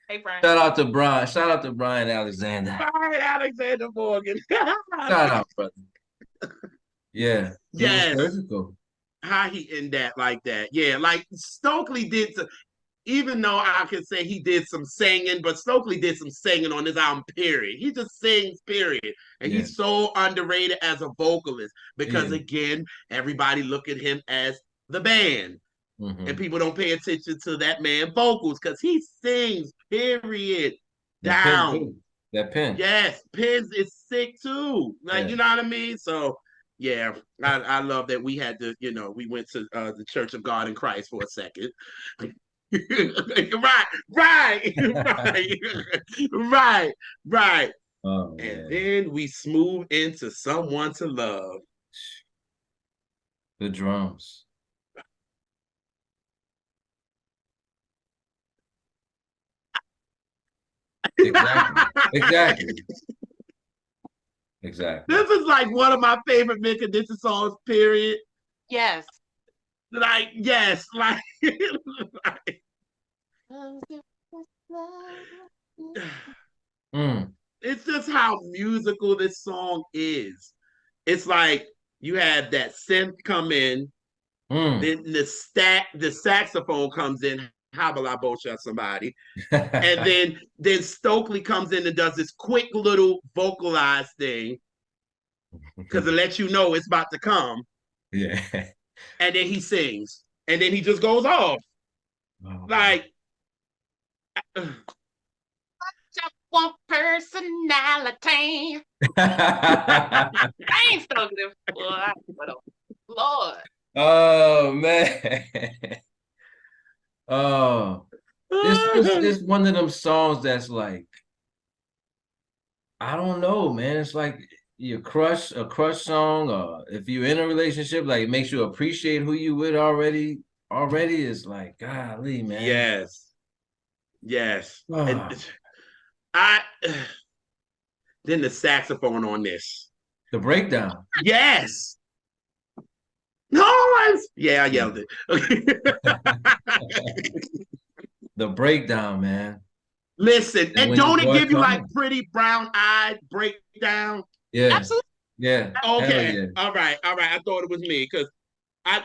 Hey, Brian. Shout out to Brian. Shout out to Brian Alexander. Bye, Alexander Morgan. Shout out, brother. Yeah, it was Yes. surgical. How he end that like that. Yeah, like Stokely did even though I could say he did some singing, but Stokely did some singing on this album, period. He just sings, period. And Yeah, he's so underrated as a vocalist because, yeah. again, everybody look at him as the band. And Mm-hmm. people don't pay attention to that man vocals because he sings, period. That pen Down. too. That pen. Yes, Piz is sick too. Like, Yeah. you know what I mean? So yeah, I love that we had to, we went to the Church of God in Christ for a second. right, right, right, right, right. Oh And man, then we smooth into Someone to Love. the drums. Exactly. Exactly. Exactly. This is like one of my favorite Mint Condition songs, period. Yes. Like, yes, like, like Mm, it's just how musical this song is. It's like you have that synth come in, mm. then the saxophone comes in, habla bocha somebody, and then Stokely comes in and does this quick little vocalized thing because it lets you know it's about to come, Yeah. and then he sings, and then he just goes off Oh, man. like. Just one personality. I ain't so good. Lord. Oh man. Oh, this one of them songs that's like, I don't know, man. It's like a crush song, or if you're in a relationship, like it makes you appreciate who you with already. Already is like, golly, man. Yes, yes, and Ah, I then the saxophone on this. the breakdown. Yes. No one's. Yeah, I yelled it. The breakdown, man. Listen, And and when your don't it boy give you like come, pretty brown eyed breakdown? yeah, Absolutely. yeah, hell Okay, yeah. all right, all right. I thought it was me because I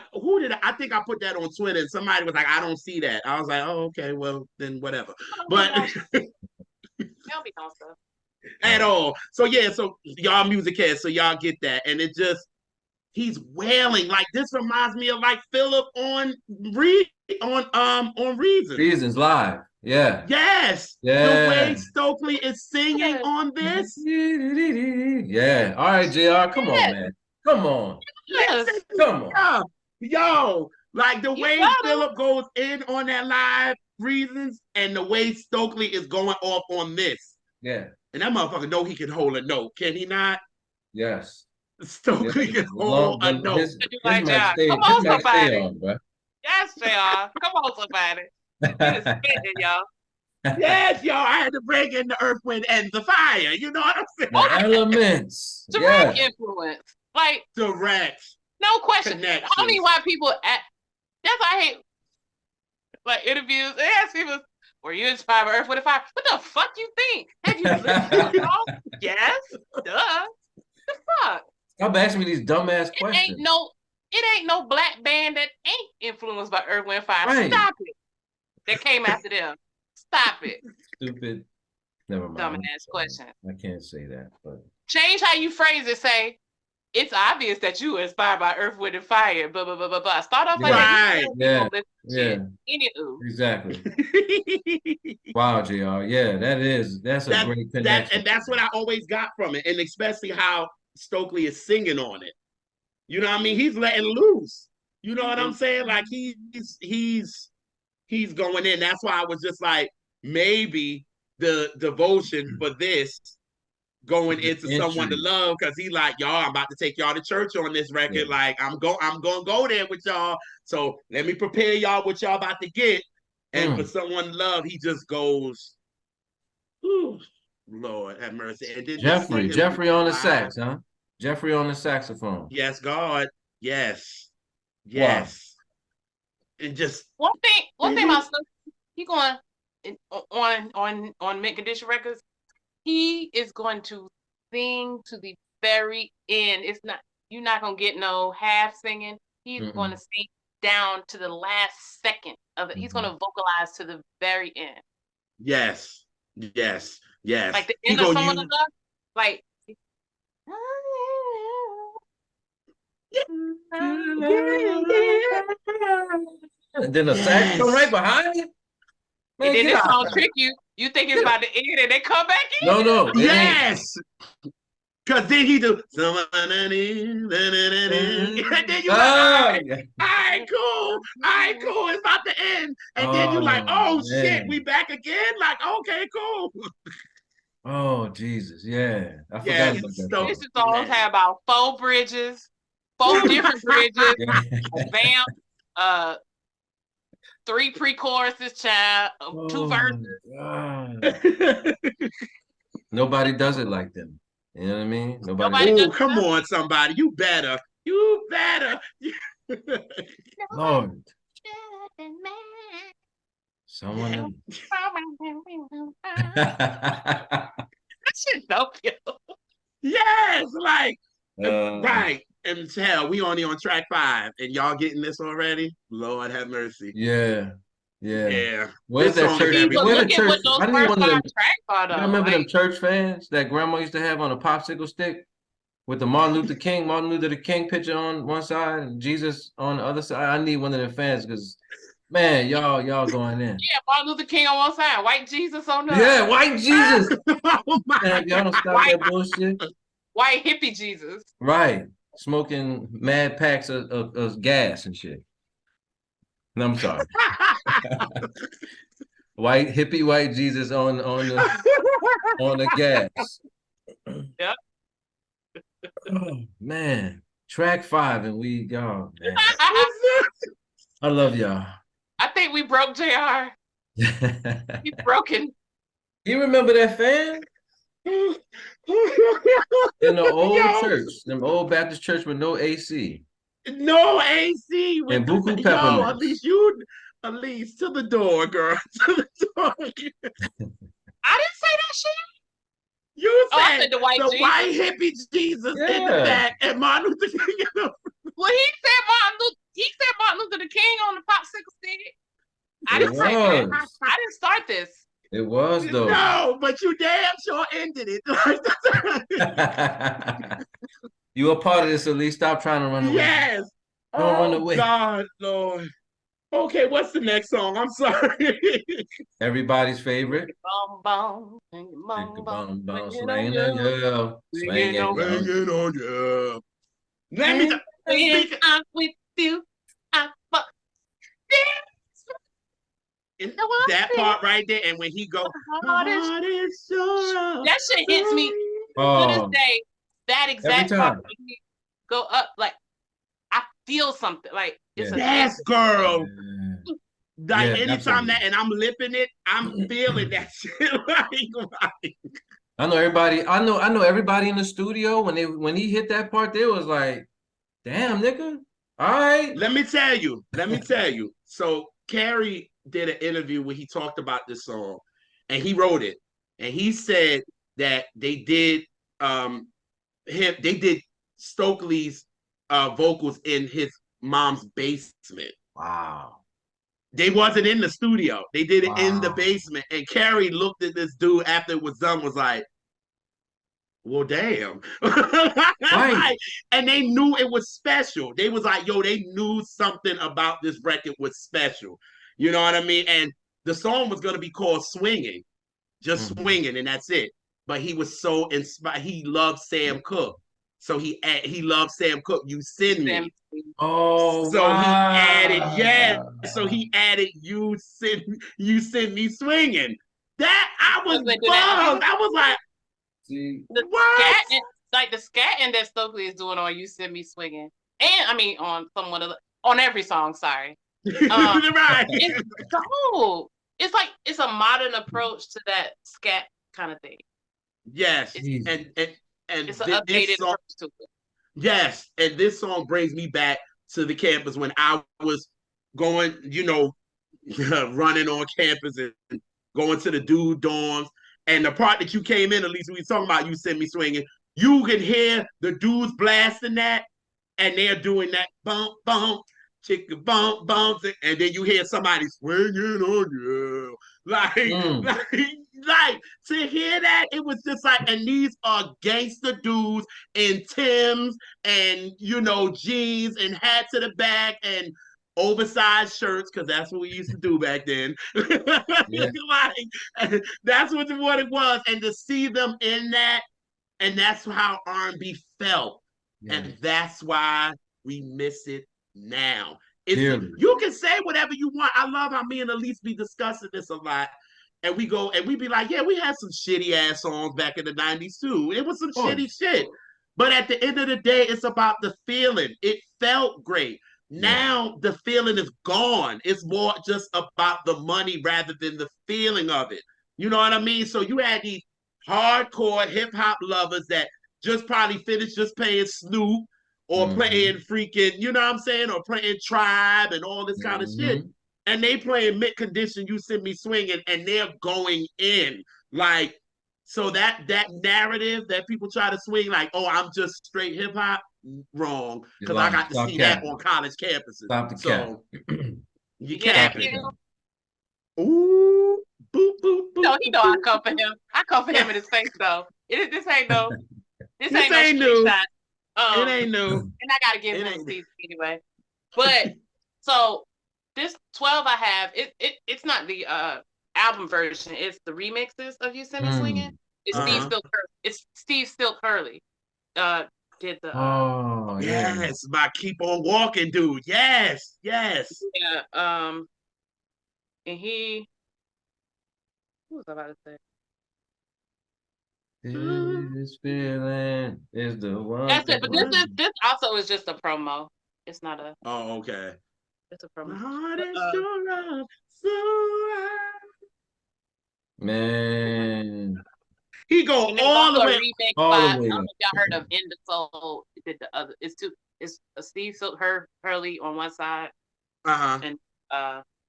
think I put that on Twitter and somebody was like, I don't see that. I was like, oh, okay, well then whatever. But They'll be on stuff. at all. So yeah, so y'all music heads, so y'all get that, and it just he's wailing like this reminds me of like Philip on on Reasons. Reasons live. Yeah. Yes, the way Yeah. Stokely is singing Yes. on this. Yeah. All right, JR. Come on, Yes. man. Come on. Listen, Yes. Come on. yo, like the You way better. Philip goes in on that live Reasons, and the way Stokely is going off on this, Yeah. and that motherfucker know he can hold a note, can he not? Yes. Yes. Stokely can hold a note. His Like might John. stay. Come His on, might stay somebody. on, bro. Yes, JR. Come on, somebody. You just spitting, y'all. Yes, y'all. I had to bring in the earth, wind, and the fire. You know what I'm saying? The elements. Direct Yeah. influence. Like, Direct no question. I connections. don't know why people act. That's why I hate like interviews. They ask people, were you inspired by Earth, Wind, and Fire? What the fuck you think? Have you listened to the song? Yes. Duh. The fuck? Stop asking me these dumbass questions. It ain't no black band that ain't influenced by Earth, Wind, and Fire. Right. Stop it. That came after them. Stop it. Stupid. Never mind. Dumbass question. I can't say that, but Change how you phrase it. Say, it's obvious that you were inspired by Earth, Wind, and Fire. Blah, blah, blah, blah, blah. Start off like Right. that. Yeah. Anywho. Exactly. Wow, JR. Yeah, that's a great connection. And that's what I always got from it. And especially how Stokely is singing on it. You know what I mean? He's letting loose. You know what I'm saying? Like he's going in. That's why I was just like, maybe the devotion for this going into Someone to Love, because he like, y'all, I'm about to take y'all to church on this record. Yeah. Like I'm gonna go there with y'all. So let me prepare y'all what y'all about to get. And for Someone to Love, he just goes, Lord have mercy. And then Jeffrey on the sax, huh? Jeffrey on the saxophone. Yes, God. Yes. Wow. And just one thing about Snoop, he going on Mint Condition Records, he is going to sing to the very end. You're not gonna get no half singing. He's going to sing down to the last second of it. He's gonna vocalize to the very end. Yes. Like the end of Someone to Love, like and then the sax come right behind it. Man, and then this song trick you. You think it's about to end and they come back in? No. Yes. Because then he do and then you like, all right, cool. It's about to end. And then you like, oh shit, we back again? Like, okay, cool. Oh Jesus, yeah. I forgot about that. This songs have about 4 bridges, 4 different bridges, a vamp, 3 pre-choruses, child, 2 verses. Nobody does it like them. You know what I mean? Nobody. Oh, come on, somebody. You better. Lord. Someone. That shit dope, yo. Yes, like right. And hell, we only on track 5, and y'all getting this already? Lord have mercy. Yeah. Where's that church? Where the church? I need one of them. You remember them church fans that grandma used to have on a popsicle stick with the Martin Luther King picture on one side and Jesus on the other side? I need one of them fans because, man, y'all going in. Yeah, Martin Luther King on one side, white Jesus on the other. Yeah, white Jesus. Man, y'all don't stop that bullshit. White hippie Jesus. Right. Smoking mad packs of gas and shit. No, I'm sorry. White Jesus on the gas. Yep. Oh man, track 5, and y'all, man. I love y'all. I think we broke JR. He's broken. You remember that fan? In the old church, them old Baptist church with no AC. No AC. And buku peppermint. At least to the door, girl. To the door. I didn't say that shit. You said the white hippie Jesus in the back and Martin Luther King. Well, he said Martin Luther King on the popsicle stick. I didn't say that. I didn't start this. It was though. No, but you damn sure ended it. You were part of this, at least stop trying to run away. Yes. Don't run away. God, Lord. Okay, what's the next song? I'm sorry. Everybody's favorite. Swing on you. Let me speak up with you. That part right there, and when he goes, that shit hits me to this day. That exact part when he go up, like feel something. Like it's a Yes, girl. Yeah, Like yeah, anytime absolutely. that, and I'm lipping it, I'm feeling that shit. Like, I know everybody. I know everybody in the studio when he hit that part. They was like, "Damn, nigga, all right." let me tell you. So Carrie did an interview where he talked about this song, and he wrote it, and he said that they did Stokely's vocals in his mom's basement. Wow, They wasn't in the studio. They did it in the wow. basement. And Carrie looked at this dude after it was done, was like, well, damn. Right. Like, and they knew it was special. They was like, yo, they knew something about this record was special. You know what I mean? And the song was going to be called Swinging, just Mhm. swinging, and that's it. But he was so inspired. He loved Sam Cooke. So he loved Sam Cooke. You send me. Oh So he added, yeah. So wow. he added, you send me swinging. That I was husband do that. bugged. I was like, See, The what? scatting, like the scatting that Stokely is doing on "You Send Me Swinging," and I mean on somewhat of on every song. Sorry, um, Right. it's so it's like it's a modern approach to that scat kind of thing. Yes. It's Jesus. And it's an this updated song, approach to it. yes, and this song brings me back to the campus when I was going, running on campus and going to the dude dorms. And the part that you came in, at least we were talking about, you sent me swinging. You could hear the dudes blasting that, and they're doing that bump, bump, chicken bump, bump, and then you hear somebody swinging on you. Like, Mm. like, like to hear that, it was just like, and these are gangster dudes in Timbs and jeans and hat to the back and oversized shirts because that's what we used to do back then. Yeah. Like that's what it was, and to see them in that, and that's how R&B felt, Yeah. and that's why we miss it now. It's Dearly. you can say whatever you want. I love how me and Elise be discussing this a lot. And we go and we be like, yeah, we had some shitty ass songs back in the 90s too. It was some Of shitty course. shit. But at the end of the day, it's about the feeling. It felt great. Yeah. Now the feeling is gone. It's more just about the money rather than the feeling of it. You know what I mean? So you had these hardcore hip hop lovers that just probably finished just playing Snoop or Mm-hmm. playing freaking, you know what I'm saying, or playing Tribe and all this kind of shit. Mm-hmm. And they playing mid condition, you send me swinging, and they're going in like. So that narrative that people try to swing like, oh, I'm just straight hip hop, wrong, You're because I lying. got to Stop see that capping. on college campuses. Stop the cap. So you You hear that, Stop the capping. Q? cap. Ooh, boop boop boop No, he boop know I boop. come for him. I come for him in his face though. This This ain't no ain't street new. shot. It ain't new. And I gotta give It him ain't. Steve anyway. But so this 12 I have, it's not the album version, it's the remixes of You Send Me Swinging. Mm. Uh-huh. It's Steve Still Curly. Did the Oh yeah. Yes, my keep on walking, dude. Yes, yes. yeah, and he what was I about to say? This feeling is the one That's it. thing. But this also is just a promo. It's not a Oh, okay. it's a My promo. heart But, is sure of so Man, he go and there's all the also a way. remix all by the I don't way know up. if y'all heard of In the Soul. It did the other. It's a Steve Silk Hurley on one side Uh-huh. and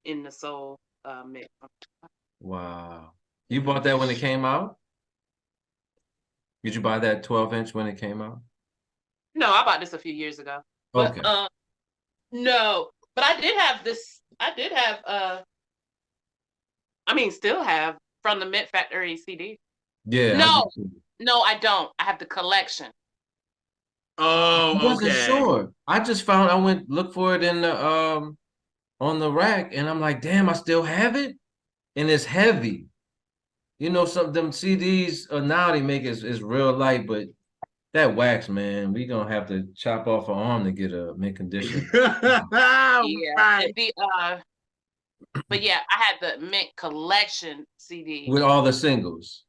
In the Soul mix. Wow. You bought that when it came out? Did you buy that 12-inch when it came out? No, I bought this a few years ago. But Okay. no. But I did have this. I did have I mean still have from the Mint Factory CD. Yeah, I do No, too. no, I don't. I have the collection. I Oh, wasn't okay. sure. I went look for it in the on the rack and I'm like, damn, I still have it? And it's heavy. You know, some of them CDs now they make is real light, but that wax, man, we gonna have to chop off an arm to get a mint condition. Yeah. Right. And the but yeah, I had the Mint collection CD. With all the singles.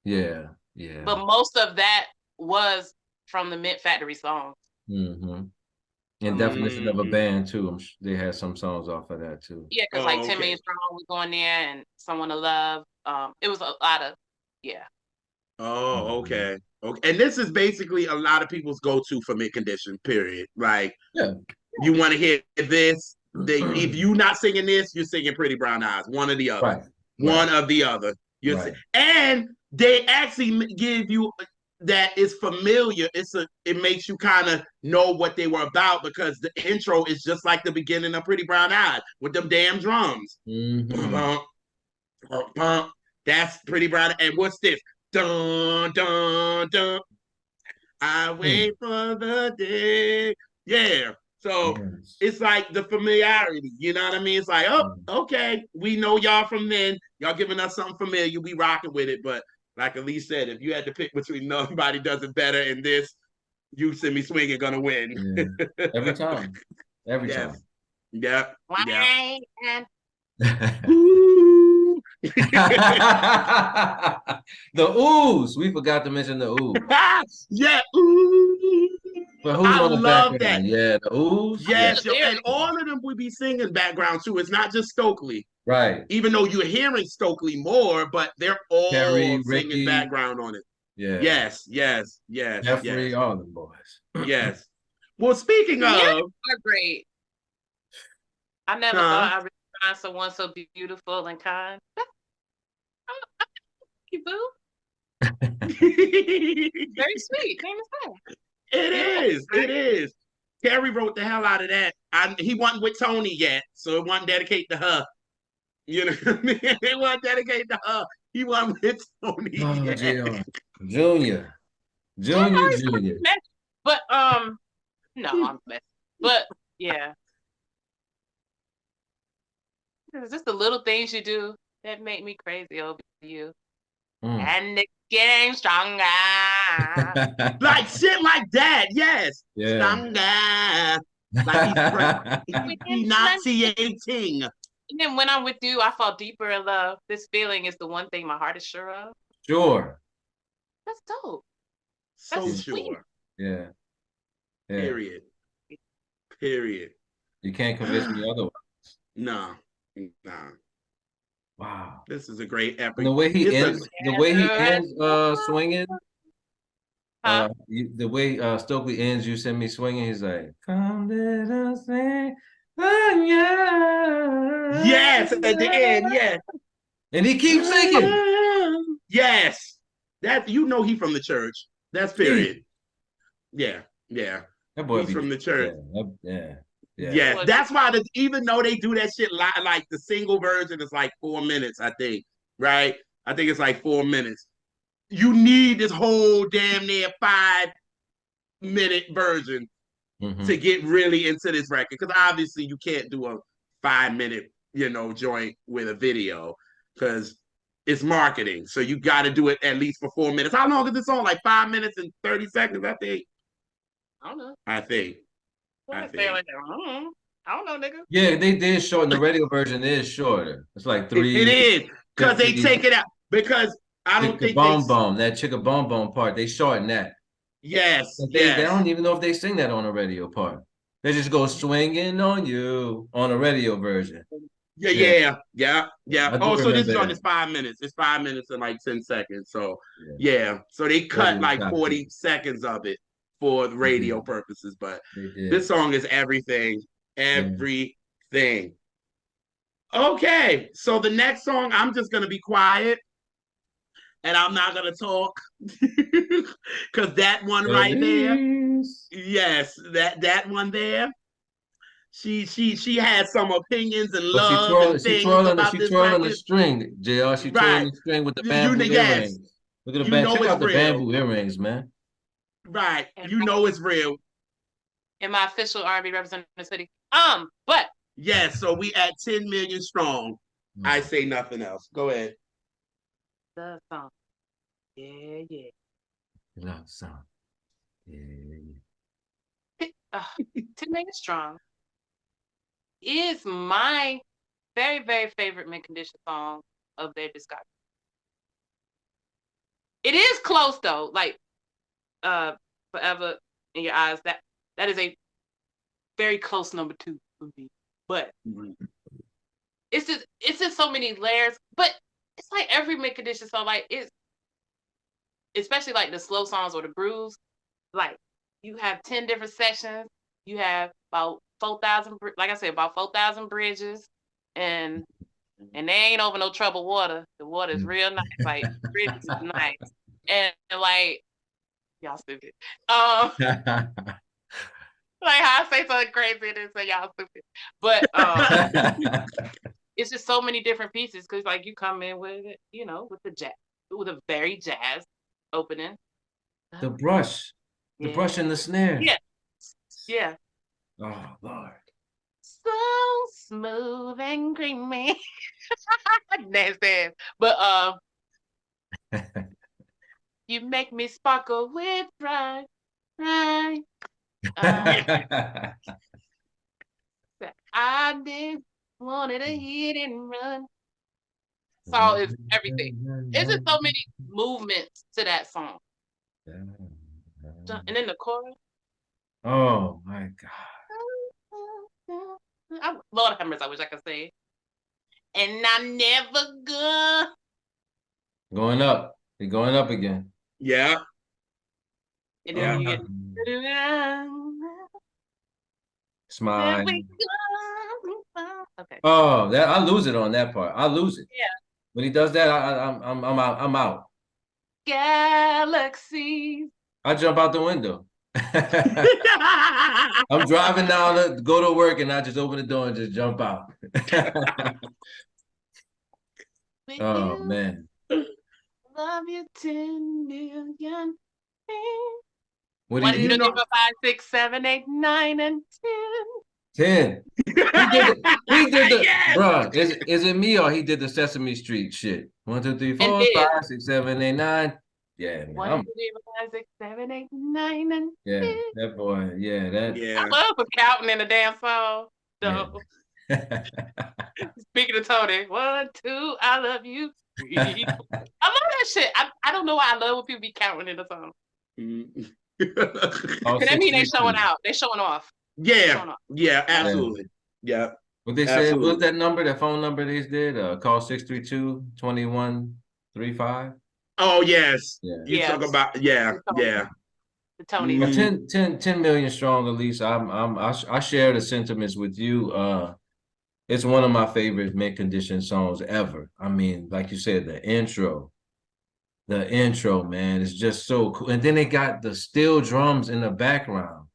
Yeah, yeah. But most of that was from the Mint Factory songs. Hmm. And from the Definition of a Band too. They had some songs off of that too. yeah, because like 10 Million Strong was on there, and Someone to Love. It was a lot of yeah. Oh, okay. Okay. And this is basically a lot of people's go-to for mid condition, period. Like Yeah. you want to hear this. If you not singing this, you're singing Pretty Brown Eyes. One or the other. Right. One or the other. And they actually give you that is familiar. It makes you kind of know what they were about because the intro is just like the beginning of Pretty Brown Eyes with them damn drums. That's Pretty Brown. And what's this? Dun dun dun. I wait for the day. Yeah. So it's like the familiarity. You know what I mean? It's like, oh, okay, we know y'all from then. Y'all giving us something familiar. We rocking with it. But like Elise said, if you had to pick between Nobody Does It Better and this, You Send Me Swinging gonna win. Yeah. Every time. Every time. Yep. Why? The oohs. We forgot to mention the oohs. Yeah. Ooh. But who's on the love background? that. Yeah, the oohs. Yes, and all of them would be singing background too. It's not just Stokely. Right. Even though you're hearing Stokely more, but they're all Terry, singing Ricky, background on it. Yeah. Yes. Jeffrey, all them boys. Yes. Well, speaking of, are great. I never thought I would find someone so beautiful and kind. You boo. Very sweet. Name is that. It is. Terry wrote the hell out of that. He wasn't with Tony yet, so it wasn't dedicated to her. You know what I mean? It wasn't dedicated to her. He wasn't with Tony yet. Junior. But no, I'm messing. But yeah. It's just the little things you do that make me crazy over you. And it's getting stronger. Like shit like that, yes. Yeah. Stronger. Like he's enunciating. And then when I'm with you, I fall deeper in love. This feeling is the one thing my heart is sure of. Sure. That's dope. So that's sweet. Sure. Yeah. Period. You can't convince me otherwise. No. Wow. This is a great epic. And the way he ends swinging. The way Stokely ends, You Send Me Swinging. He's like, come let us sing. Yes, at the end, yes. And he keeps singing. Yes. That he from the church. That's period. Yeah. That boy he's from the church. Yeah. Yes. That's why even though they do that shit like the single version is like 4 minutes, I think. Right? I think it's like 4 minutes. You need this whole damn near 5-minute version to get really into this record. Because obviously you can't do a 5-minute, joint with a video because it's marketing. So you got to do it at least for 4 minutes. How long is this song? Like 5 minutes and 30 seconds, I think. I don't know. I think. I don't know, nigga. Yeah, they did shorten. The radio version is shorter. It's like 3. It is because they take it out because I don't think that Chicka Boom Boom part, they shorten that. Yes. They don't even know if they sing that on the radio part. They just go swinging on you on a radio version. Yeah. Oh, so this joint is 5 minutes. It's 5 minutes and like 10 seconds. So so they cut like 40 seconds of it for the radio purposes. But this song is everything. Okay, so the next song, I'm just gonna be quiet. And I'm not gonna talk because that one right there, yes, that one there. She has some opinions and love and things about this record. She twirling the string, JR. She twirling the string with the bamboo earrings. Look at the bamboo. Check out the bamboo earrings, man. Right, it's real. In my official R&B representative city. But yes, so we at 10 million strong. I say nothing else. Go ahead. The song. Yeah. Love song. Yeah. 10 Million Strong is my very, very favorite Mint Condition song of their discography. It is close though, like Forever in Your Eyes. That is a very close number 2 for me. But Mhm. it's just so many layers. But it's like every Mint Condition song, like it's especially like the slow songs or the grooves, like you have 10 different sections. You have about 4,000, like I said, about 4,000 bridges, and they ain't over no troubled water. The water is real nice, like bridges is nice, and like y'all stupid. Like how I say something crazy and then say y'all stupid, but it's just so many different pieces because like you come in with it, with the jazz, with a very jazz opening. The brush, the Yeah, brush and the snare. yeah, yeah. Oh Lord. So smooth and creamy. Nasty. But you make me sparkle with pride. Right. Um, I did wanted to hit and run. So it's everything. It's just so many movements to that song. And then the chorus. Oh my God. Lord have mercy, I wish I could say it. And I never go. Going up. We're going up again. Yeah. And then Yeah. when you get Smile. okay. Oh, that I lose it on that part. I lose it. Yeah. When he does that, I'm out. I'm out. Galaxies. I jump out the window. I'm driving down to go to work and I just open the door and just jump out. With Oh you, man. love you 10 million. What do One, you two, You three, know, four, five, 6, 7, 8, 9, and 10. He did it. He did the yes. bruh. Is it me or he did the Sesame Street shit? 1, 2, 3, 10. And 4, did. 5, 6, 7, 8, 9. Yeah, man. 1, 2, 3, 4, 5, 6, 7, 8, 9, and Yeah, 10. that boy. Yeah, that. I Yeah. love for counting in the damn song. Yeah. So, speaking of Tony, 1, 2, I love you. 3, 4. I love that shit. I don't know why I love when people be counting in the song. All Cause that mean they 6, 3, showing 2. out. They showing off. Yeah. Showing off. Yeah. I love Absolutely. Yeah. What they said, what's Absolutely. that number, that phone number they did? Call 632-2135. Oh yes. Yeah. You Yeah. talk about yeah. Yeah. The Tony But Mhm. 10 million strong, Elise. I share the sentiments with you. It's one of my favorite mint condition songs ever. I mean, like you said, the intro, man, is just so cool. And then they got the steel drums in the background.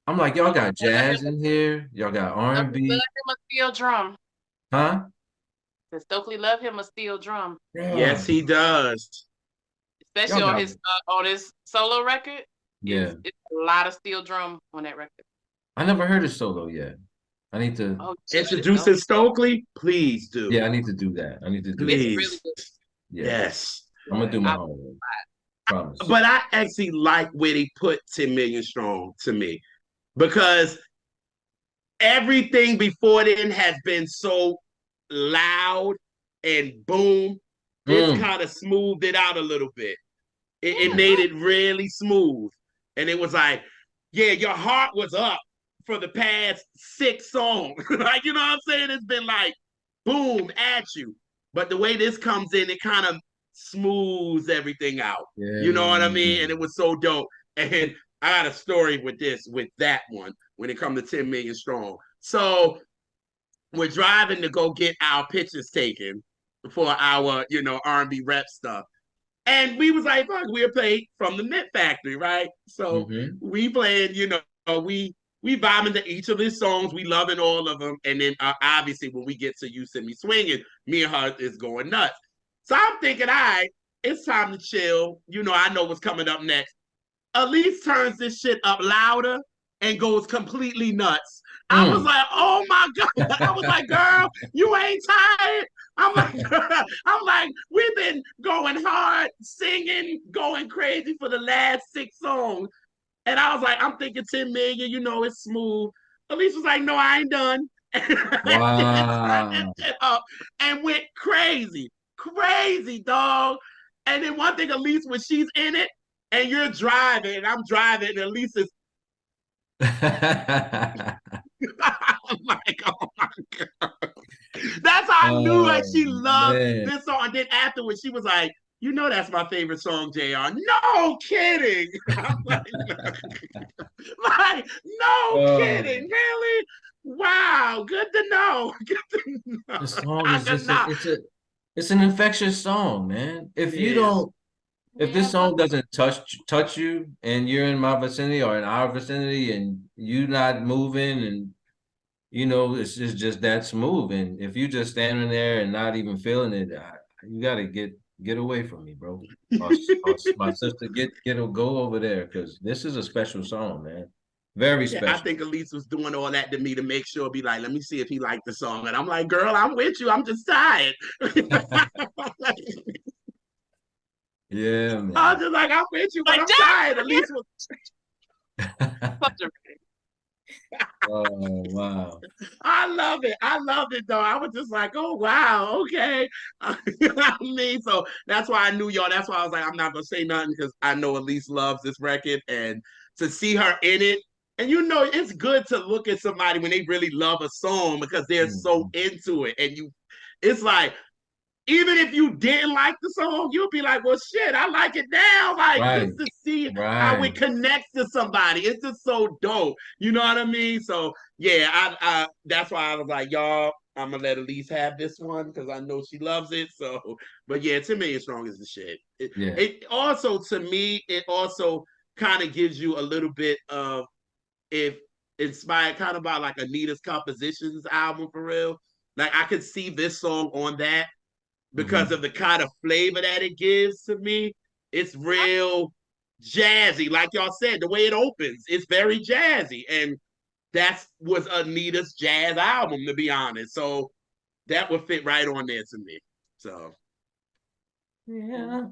I'm like, y'all Stokely got love him. jazz in here. Y'all got Stokely love R&B. him a steel drum. Huh? Stokely love him a steel drum, Yes, Yeah. he does. especially Y'all got on his solo record. yeah. It's a lot of steel drum on that record. I never heard his solo yet. I need to, Oh, Introducing Stokely, please do. yeah, I need to do that. I need to do it's that. really Please. good. Yeah. Yes. I'm gonna do my I, homework. Promise. But I actually like where they put 10 million strong to me because everything before then has been so loud and boom. This Mm. kind of smoothed it out a little bit. It yeah, made it really smooth. And it was like, yeah, your heart was up for the past 6 songs. Like, you know what I'm saying? It's been like boom at you. But the way this comes in, it kind of smooths everything out. Yeah. You know what I mean? And it was so dope. And I got a story with that one when it comes to 10 million strong. So we're driving to go get our pictures taken for our, R&B rep stuff. And we was like, fuck, we're played from the Mint Factory, right? So Mm-hmm. we playing, we vibing to each of his songs. We loving all of them. And then obviously when we get to You Send Me Swinging, me and her is going nuts. So I'm thinking, all right, it's time to chill. I know what's coming up next. Elise turns this shit up louder and goes completely nuts. I was Mm. like, oh my God. I was like, girl, you ain't tired. I'm like, I'm like, we've been going hard, singing, going crazy for the last 6 songs. And I was like, I'm thinking 10 million, it's smooth. Elise was like, no, I ain't done. And turned that Wow. shit up and went crazy, crazy, dog. And then one thing, Elise, when she's in it, and you're driving, and I'm driving, and Elise is I'm like, oh my God. That's how I knew like Oh she loved man. this song. And then afterwards, she was like, you know that's my favorite song, JR. No kidding. I'm like, no Oh, kidding. Really? Wow. Good to know. Good to know. the song I is could just not. it's an infectious song, man. It is. If this Yeah, but song doesn't touch you and you're in my vicinity or in our vicinity and you not moving and it's just that smooth. And if you just standing there and not even feeling it, you gotta get away from me, bro. Or my sister, go over there because this is a special song, man. Very Yeah, I special. think Elise was doing all that to me to make sure, be like, let me see if he liked the song. And I'm like, girl, I'm with you. I'm just tired. Yeah, I was man. just like, I'm with you, but like I'm that. tired. Elise was Oh wow. I love it. I loved it though. I was just like, oh wow, okay. I mean, so that's why I knew y'all. That's why I was like, I'm not gonna say nothing because I know Elise loves this record, and to see her in it. And it's good to look at somebody when they really love a song because they're so Mhm. into it, and it's like even if you didn't like the song, you'll be like, well, shit, I like it now. Like, just Right, to see how right. it connects to somebody. It's just so dope. You know what I mean? So, yeah, I that's why I was like, y'all, I'm going to let Elise have this one because I know she loves it. So, but yeah, 10 Million Strong is the shit. Yeah. It also, to me, it also kind of gives you a little bit of, if inspired kind of by like Anita's Compositions album for real. Like, I could see this song on that because Hmm. of the kind of flavor that it gives to me. It's real jazzy, like y'all said. The way it opens, it's very jazzy, and that was Anita's jazz album, to be honest. So that would fit right on there to me. So Yeah.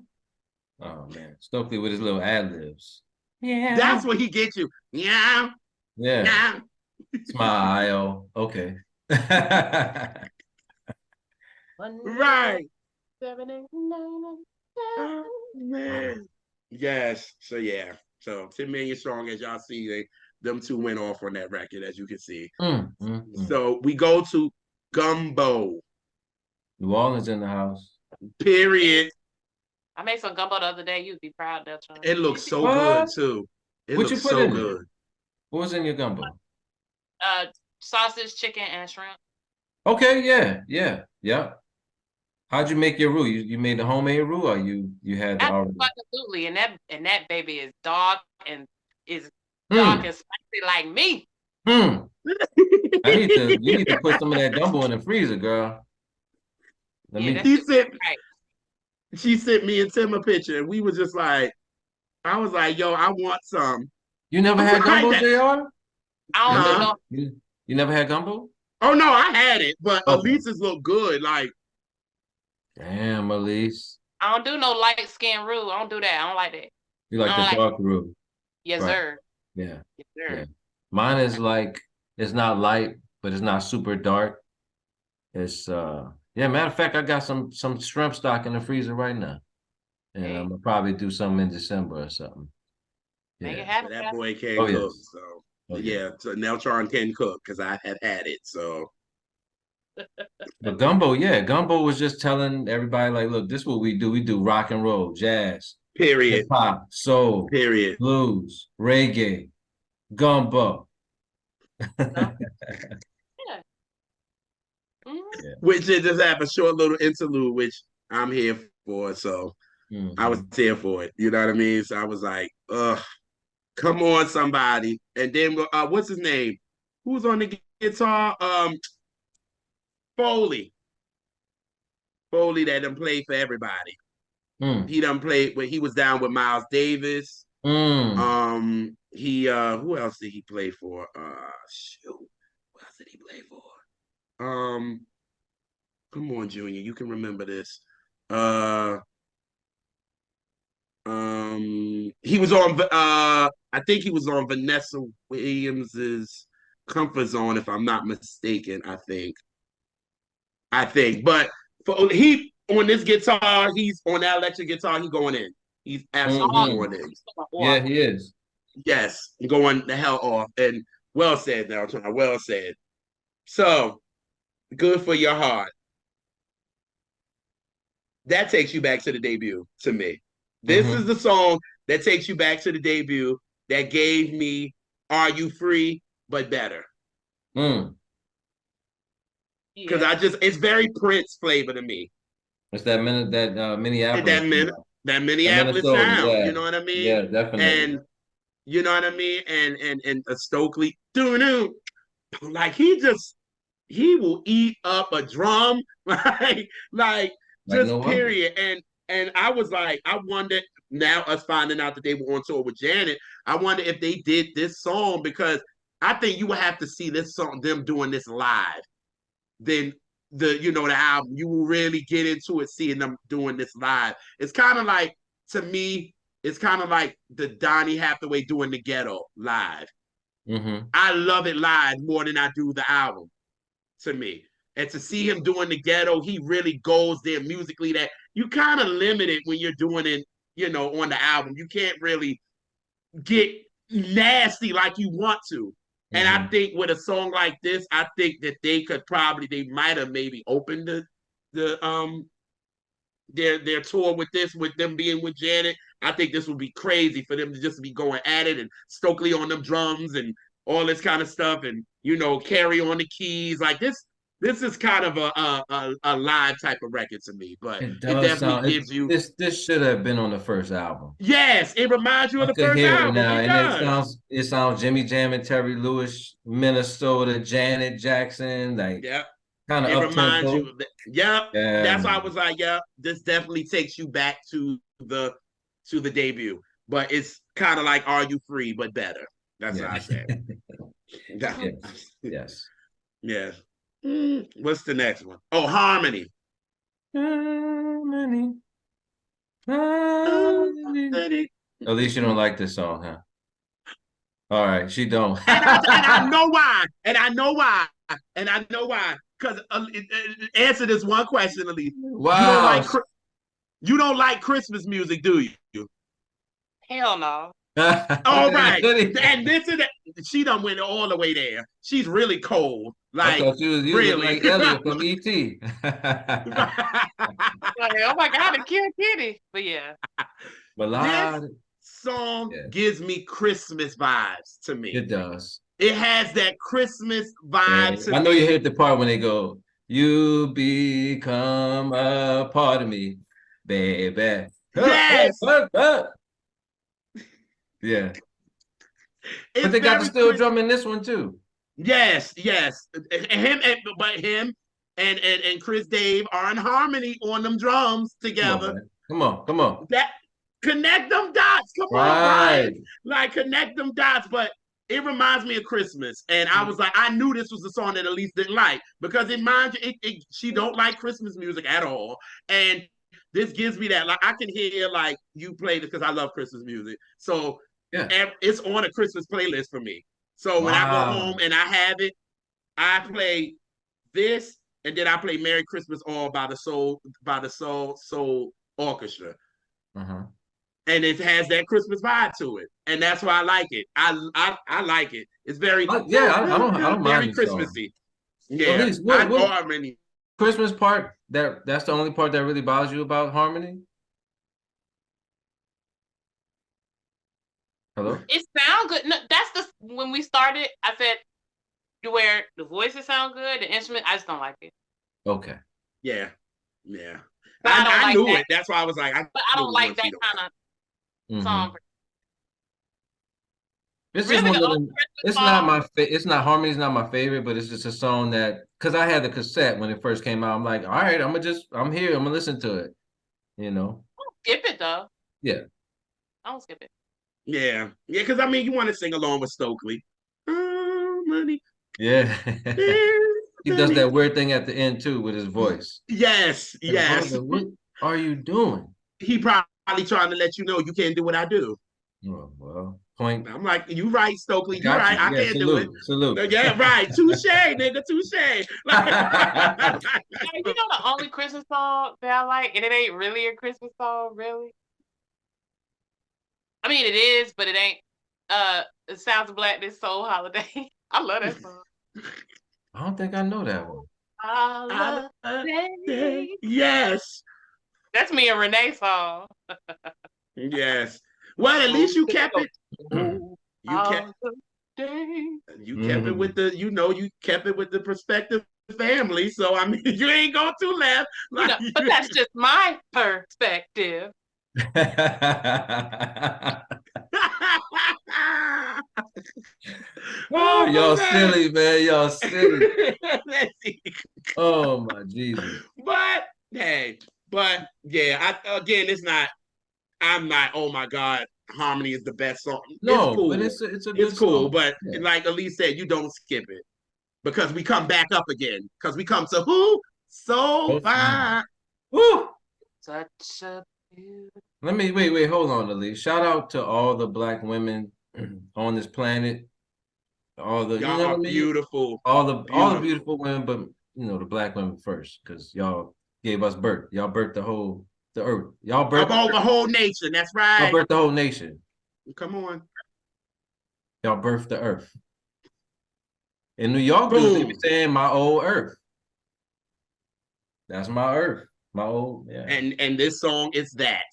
Oh man, Stokely with his little ad libs. Yeah. that's what he gets you. Yeah, Yeah. yeah. Smile. Okay. One nine Right. seven eight nine Oh, man. Yes. So yeah. So 10 Million Strong, as y'all see, them two went off on that record, as you can see. Mm. So we go to Gumbo. New Orleans in the house. Period. I made some gumbo the other day. You'd be proud, Neltron. It looks so good What? too. It What you looks put so in there? good. What was in your gumbo? uh, sausage, chicken, and shrimp. Okay, yeah. How'd you make your roux? You made the homemade roux, or you had the already? Absolutely, and that baby is dark Hmm. and spicy like me. Hmm. You need to put some of that gumbo in the freezer, girl. Let Yeah, me. that's She just sent right. she sent me and Tim a picture, and we was just like, I was like, yo, I want some. You never had Right gumbo, that, JR? I don't do huh? no. You never had gumbo? Oh no, I had it, but Okay. Elise's look good. Like, Damn, Elise. I don't do no light skin roux. I don't do that. I don't like that. You I like the don't like. dark roux. Yes, Right. sir. Yeah. Yes, Yeah. sir. Mine is like it's not light, but it's not super dark. It's yeah, matter of fact, I got some shrimp stock in the freezer right now. And I'm Hey, gonna probably do something in December or something. make it Yeah. happen, but that Pastor. boy can Oh cook. yes. So Oh yeah. yeah, so Neltron can cook because I have had it. So But gumbo was just telling everybody like, look, this is what we do. We do rock and roll, jazz, hip period, hop, soul, period. blues, reggae, gumbo. No, yeah. Mhm. Yeah. Which it just have a short little interlude, which I'm here for. So I was Hmm. here for it. You know what I mean? So I was like, ugh, come on, somebody. And then what's his name? Who's on the guitar? Foley. Foley that done played for everybody. Mm. He done played when he was down with Miles Davis. Mm. He who else did he play for? Shoot. Who else did he play for? Come on, Junior, you can remember this. Uh he was on I think he was on Vanessa Williams's Comfort Zone, if I'm not mistaken. I think, but for he on this guitar, he's on that electric guitar. He going in. He's absolutely Oh, Hmm. going in. or Yeah, he is. Yes, going the hell off. And well said, Neltron. Well said. So good for your heart. That takes you back to the debut to me. This is Mm-hmm. the song that takes you back to the debut that gave me Are You Free But Better. Mm. Because Yeah. I just it's very Prince flavor to me. It's that minute that And Minneapolis, that that Minneapolis Minnesota. sound, Yeah, you know what I mean? yeah, definitely. And you know what I mean? And Stokely, doo like he will eat up a drum, like Like just no other. period. And I was like, I wondered now us finding out that they were on tour with Janet. I wonder if they did this song because I think you would have to see this song, them doing this live. Then the album, you will really get into it seeing them doing this live. It's kind of like to me, it's kind of like the Donny Hathaway doing the Ghetto live. Mm-hmm. I love it live more than I do the album to me. And to see Yeah. him doing the Ghetto, he really goes there musically that you kind of limit it when you're doing it, on the album. You can't really get nasty like you want to. And I Mm-hmm. think with a song like this, I think that they might have maybe opened the their tour with this, with them being with Janet. I think this would be crazy for them to just be going at it and Stokely on them drums and all this kind of stuff, and carry on the keys like this. This is kind of a live type of record to me, but It it does definitely sound it, gives you. this should have been on the first album. Yes, it reminds you of I the could first hear it album. now, It and does. it sounds Jimmy Jam and Terry Lewis, Minnesota, Janet Jackson, like Yep. kind of It up reminds you tempo. of that. Yep. Yeah, That's why I man. was like, yep, this definitely takes you back to the debut. But it's kind of like Are You Free, but better. That's what Yeah. I said. Yes. Yes. Yeah. What's the next one? Oh, Harmony. Harmony, harmony. And At least you don't like this song, huh? All right, she don't. I know why. And I know why. And I know why. Because answer this one question, Elise. You don't Wow. like you don't like Christmas music, do you? Hell no. All right. I And this is she done went all the way there. She's really cold. Like, thought you was looking really. like Elliot from ET. Like, oh my God, it killed Kitty. But yeah. This Ballad. song Yeah, gives me Christmas vibes to me. it does. It has that Christmas Yeah. vibe to I know you hit me. the part when they go, "You become a part of me, baby." Yes, Yeah. But it's they got the very steel Chris. drum in this one too. Yes. But him and Chris Dave are in harmony on them drums Come on, together. man. Come on. That connect them dots. Come on, Brian. Right. Like connect them dots. But it reminds me of Christmas, and I was like, I knew this was the song that Elise didn't like because it reminds you, she don't like Christmas music at all, and this gives me that. Like I can hear like you play this because I love Christmas music, so Yeah. it's on a Christmas playlist for me. So when I go home Wow. and I have it, I play this, and then I play "Merry Christmas" all by the Soul Orchestra, Uh-huh. and it has that Christmas vibe to it, and that's why I like it. I like it. It's very Yeah, I don't mind very this song. Christmassy. At Yeah, least I what already. Christmas part that's the only part that really bothers you about Harmony? Hello? It sound good. No, that's the when we started, I said where the voices sound good, the instrument, I just don't like it. Okay. Yeah. But I don't I like knew that. it. That's why I was like, I But I knew don't it was like one that she don't kind of Mm-hmm. song. It's just Really, one the of only them. Christmas It's not song. my it's not Harmony's not my favorite, but it's just a song that because I had the cassette when it first came out. I'm like, all right, I'm here, I'm gonna listen to it. You know? I don't skip it though. Yeah. I don't skip it. Yeah. Because I mean, you want to sing along with Stokely. Oh, money, Yeah. He does money. that weird thing at the end too with his voice. Yes, Like, yes. brother, what are you doing? He probably trying to let you know you can't do what I do. Oh, well, point. I'm like, you right, I Stokely. You got right. you. I Yeah, can't do it. salute. Yeah, right. Touche, nigga. Touche. Like, you know the only Christmas song that I like, and it ain't really a Christmas song, really. I mean, it is, but it ain't. It Sounds Black, This Soul Holiday. I love that song. I don't think I know that one. Holiday. Yes. That's me and Renee song. Yes. Well, at least you kept it. You kept it with the, you kept it with the prospective family. So I mean, you ain't go too left. Like, But that's just my perspective. Oh, y'all silly, man. Y'all silly. Oh my Jesus. But hey, yeah, again, I'm not, oh my God, Harmony is the best song. It's No, cool. but it's a good It's cool, song. but Yeah. like Elise said, you don't skip it because we come back up again. Because we come to who? So fine. Woo! Such a beautiful. Let me wait, hold on, Elise. Shout out to all the black women on this planet. All the, you Y'all know what are I mean? beautiful. All the beautiful women, but the black women first, because y'all gave us birth. Y'all birthed the earth. Y'all birthed About the whole nation. That's y'all right. birthed the whole nation. Come on. Y'all birthed the earth. In New York, dudes, they be Boom. saying my old earth. That's my earth. My old, yeah. And this song is that.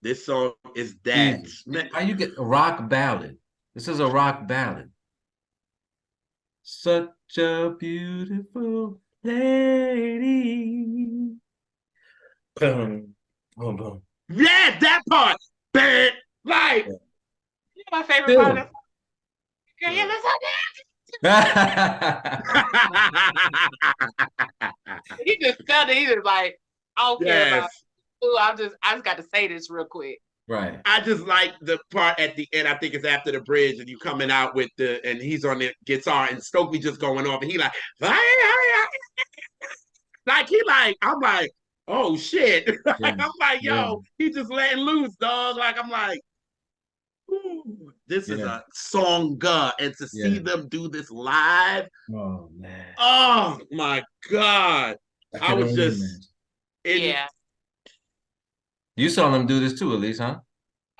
This song is that. How you get a rock ballad? This is a rock ballad. Such a beautiful lady. Boom, boom, boom. Yeah, that part. Like, You know my favorite part of that song? Girl, you look so good. He just felt it. He was like, I don't care about ooh, I just got to say this real quick. Right. I just like the part at the end. I think it's after the bridge, and you coming out with and he's on the guitar, and Stokely just going off, and he like, I'm like, oh shit. Yeah. I'm like, Yeah. yo, he just letting loose, dog. Like, I'm like, ooh, this is Yeah. a song, and to see them do this live, Oh man. oh my God. I was only just imagine. Yeah, You saw them do this too, Elise, huh?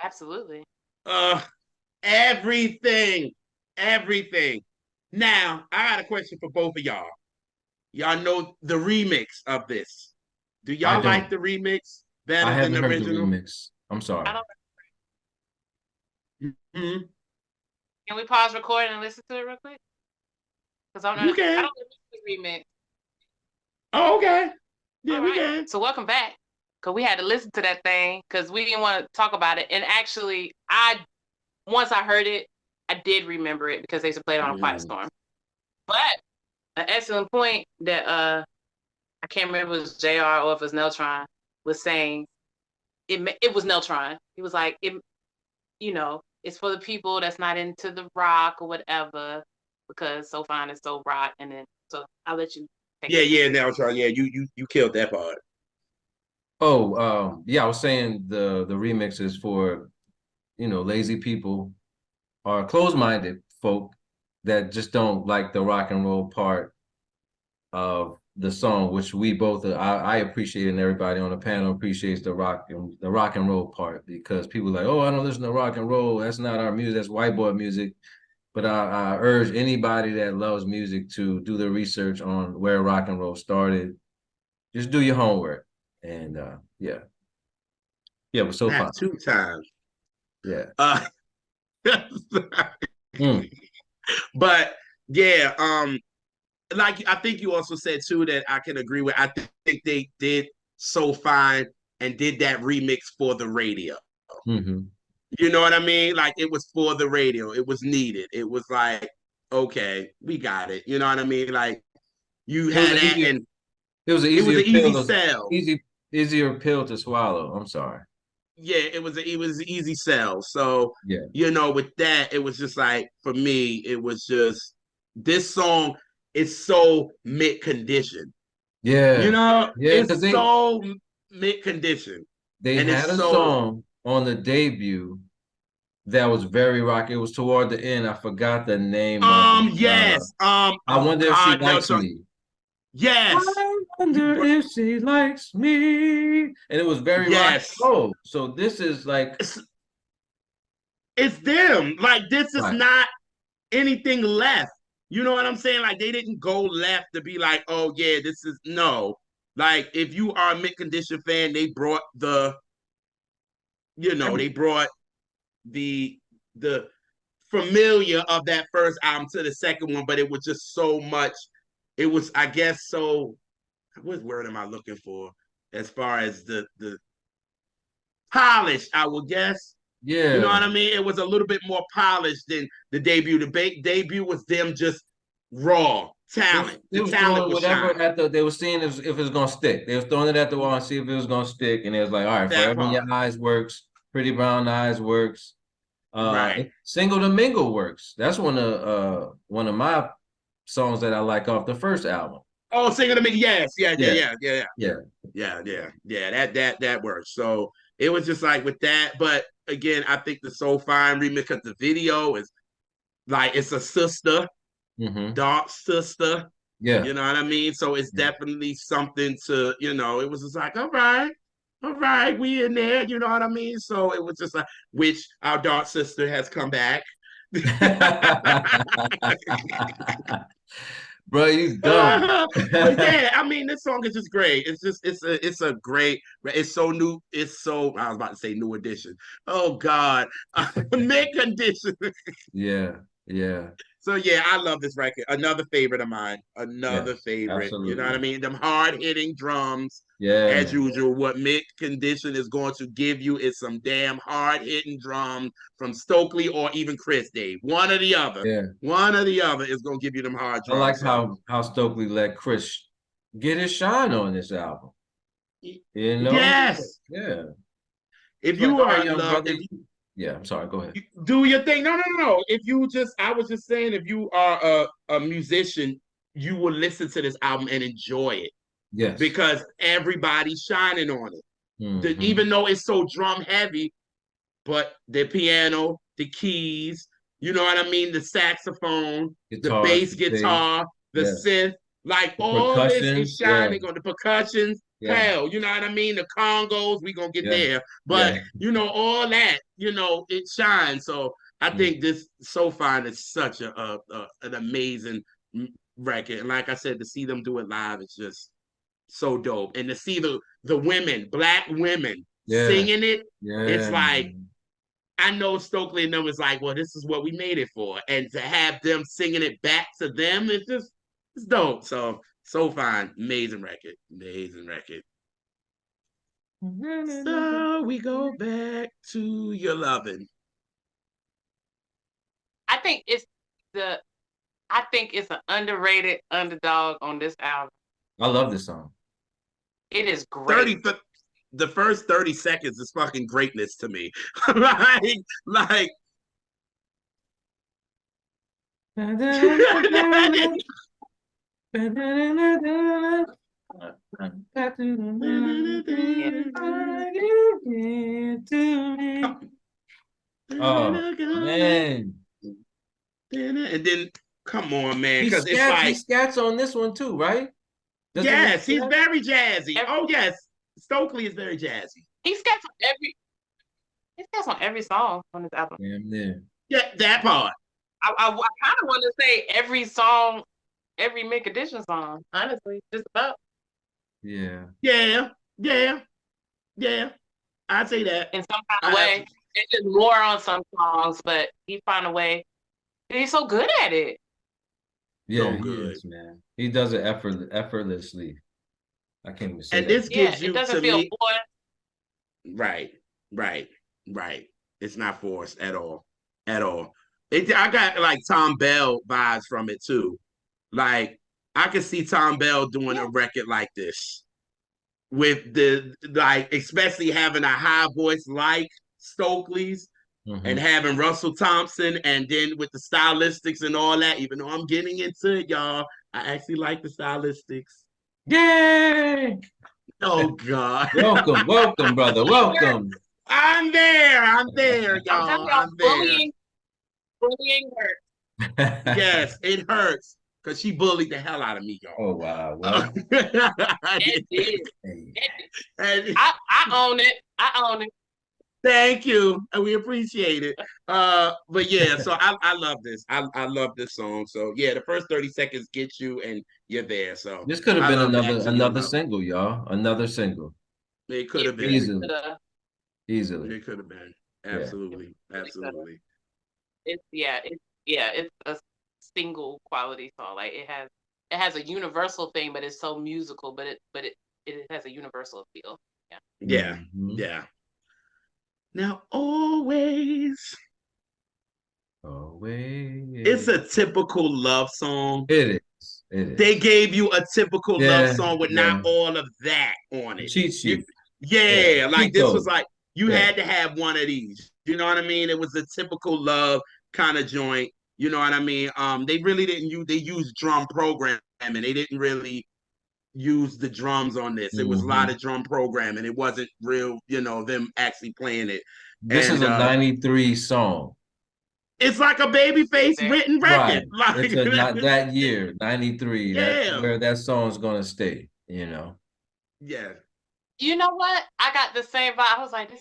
absolutely. uh everything. Everything. Now, I got a question for both of y'all. Y'all know the remix of this. Do I y'all like don't. the remix I better than haven't the heard the original? remix. I'm sorry. I don't. Mm-hmm. Can we pause recording and listen to it real quick? Because I You don't can. the remix. Oh, okay. Yeah, All we right. can. So welcome back. Because we had to listen to that thing because we didn't want to talk about it. And actually, once I heard it, I did remember it because they used to play it on a Quiet Storm. But an excellent point that I can't remember if it was JR or if it was Neltron was saying it was Neltron. He was like, it's for the people that's not into the rock or whatever because So Fine is so rock. And then so I'll let you take it. Yeah, now try. Yeah, you killed that part. Oh, yeah, I was saying the remix is for, lazy people or closed-minded folk that just don't like the rock and roll part of the song, which we both I appreciate, and everybody on the panel appreciates the rock and roll part, because people are like, oh, I don't listen to rock and roll. That's not our music. That's white boy music. But I urge anybody that loves music to do the research on where rock and roll started. Just do your homework. And yeah. Yeah, but So Fine. 2 times. Yeah. Mm. But yeah, like I think you also said too that I can agree with. I think they did So Fine and did that remix for the radio. Mm-hmm. You know what I mean? Like it was for the radio. It was needed. It was like, okay, we got it. You know what I mean? Like you had that, and it was an it was an easy pill sell. Easier pill to swallow. I'm sorry. Yeah, it was an easy sell. So yeah, with that, it was just like for me, it was just this song is so mid condition. Yeah. It's so mid condition. They And had it's a so song on the debut that was very rock. It was toward the end. I forgot the name of it. yes. I wonder if she likes me. Yes. I wonder if she likes me. And it was very rock and roll. So this is like it's them. Like this is Right. not anything left. You know what I'm saying? Like they didn't go left to be like, oh yeah, this is no. Like if you are a mid condition fan, they brought they brought the familiar of that first album to the second one, but it was just so much. It was, I guess, so. What word am I looking for? As far as the polished, I would guess. You know Yeah. what I mean? It was a little bit more polished than the debut. The debut was them just raw talent. They The was talent throwing was whatever shining. at they were seeing if it was gonna stick. They was throwing it at the wall and see if it was gonna stick. And it was like, all right, That Forever in part. Your Eyes works, Pretty Brown Eyes works. Right. Single to Mingle works. That's one of my songs that I like off the first album. Oh, singing to me. Yes. Yeah, yeah, Yeah, yeah, yeah, yeah, yeah, yeah, yeah. That works. So it was just like with that. But again, I think the So Fine remix because the video is like it's a sister, mm-hmm. dark sister. Yeah, You know what I mean? So it's yeah. definitely something to, it was just like, all right, we in there, you know what I mean? So it was just like, which our dark sister has come back. Bro, you dumb. But yeah, I mean, this song is just great. It's a great. It's so new. It's so. I was about to say new edition. Oh God, mid condition. Yeah, yeah, So yeah, I love this record. Another favorite of mine. Another yes, favorite. You know what I absolutely. mean? Them hard hitting drums. Yeah, As man. usual, what mid condition is going to give you is some damn hard hitting drums from Stokely or even Chris Dave. One or the other. Yeah. One or the other is going to give you them hard I drums. like So how Stokely let Chris get his shine on this album. You know? yes, Yeah. if It's like, you all right, are in young love, brother. Yeah, I'm sorry, go ahead. you do your thing. No, no, no, no. If you just, I was just saying, if you are a musician, you will listen to this album and enjoy it Yes. because everybody's shining on it. Mm-hmm. Even though it's so drum heavy, but the piano, the keys, you know what I mean? The saxophone, the Guitars, bass the bass. guitar, the Yeah. synth, like The all this is percussions. Yeah. shining on the percussions. Yeah. Hell, you know what I mean? The congos, we gonna get Yeah. there. But Yeah. all that, it shines. So I Mm. think this So Fine is such an amazing record. And like I said, to see them do it live is just so dope. And to see the women, black women, Yeah. singing it, it's Yeah. like I know Stokely and them is like, well, this is what we made it for, and to have them singing it back to them, it's dope. So fine, amazing record, amazing record. So we go back to your loving. I think it's the I think it's an underrated underdog on this album. I love this song. It is great. 30 the first 30 seconds is fucking greatness to me. like Yeah. Oh man. and then come on, man, He because it's scats, he like, scats on this one too, right? Doesn't he yes, he's scat? very jazzy. Every, Oh yes, Stokely is very jazzy. he's got on every song on this album. Damn near. Yeah, that part. I kind of want to say every song, every Mick Edition song, honestly, just about. Yeah. Yeah, yeah, yeah. I'd say that. In some kind of way. It's just more on some songs, but he found a way. And he's so good at it. Yeah, So he good. is, man. He does it effortlessly. I can't even say And that. this Yeah, gives it you doesn't to feel me forced. right, right, right. It's not forced at all, at all. I got like Tom Bell vibes from it too. Like I could see Tom Bell doing Yeah. a record like this with the like, especially having a high voice like Stokely's and Mm-hmm. having Russell Thompson, and then with the stylistics and all that. Even though I'm getting into it, y'all, I actually like the stylistics. Yay! Oh God. Welcome, welcome, brother. Welcome. I'm there, I'm telling y'all. y'all, I'm there. bullying hurts. Yes, it hurts because she bullied the hell out of me, y'all. Oh wow. Well, It did. hey. It did. And I own it. I own it. Thank you, and we appreciate it. But yeah, so I love this. I love this song. So yeah, the first 30 seconds get you, and you're there. So This could have I been love Back to Your another Love. single, y'all. Another single. It could It have been. really Easily. could have. Easily. It could have been. Yeah. It Absolutely, really could have. absolutely. It's a single quality song. Like it has a universal thing, but it's so musical. It has a universal feel. Yeah. Yeah, Mm-hmm. yeah. Now always, it's Always. a typical love song. It is. It They is. gave you a typical love Yeah. song with not Yeah. all of that on The it. cheat You, sheet. Yeah. yeah, like Cheat this was code. like you Yeah. had to have one of these. You know what I mean? It was a typical love kind of joint. You know what I mean? They really didn't use they used drum programming. They didn't really use the drums on this. It was a lot Mm-hmm. of drum programming. It wasn't real, them actually playing it. This is And a 93 song. it's like a babyface Very. written record. Right. It's Like a not that year, 93. That's yeah. where that song's gonna stay, you know. Yeah. You know what? I got the same vibe. I was like,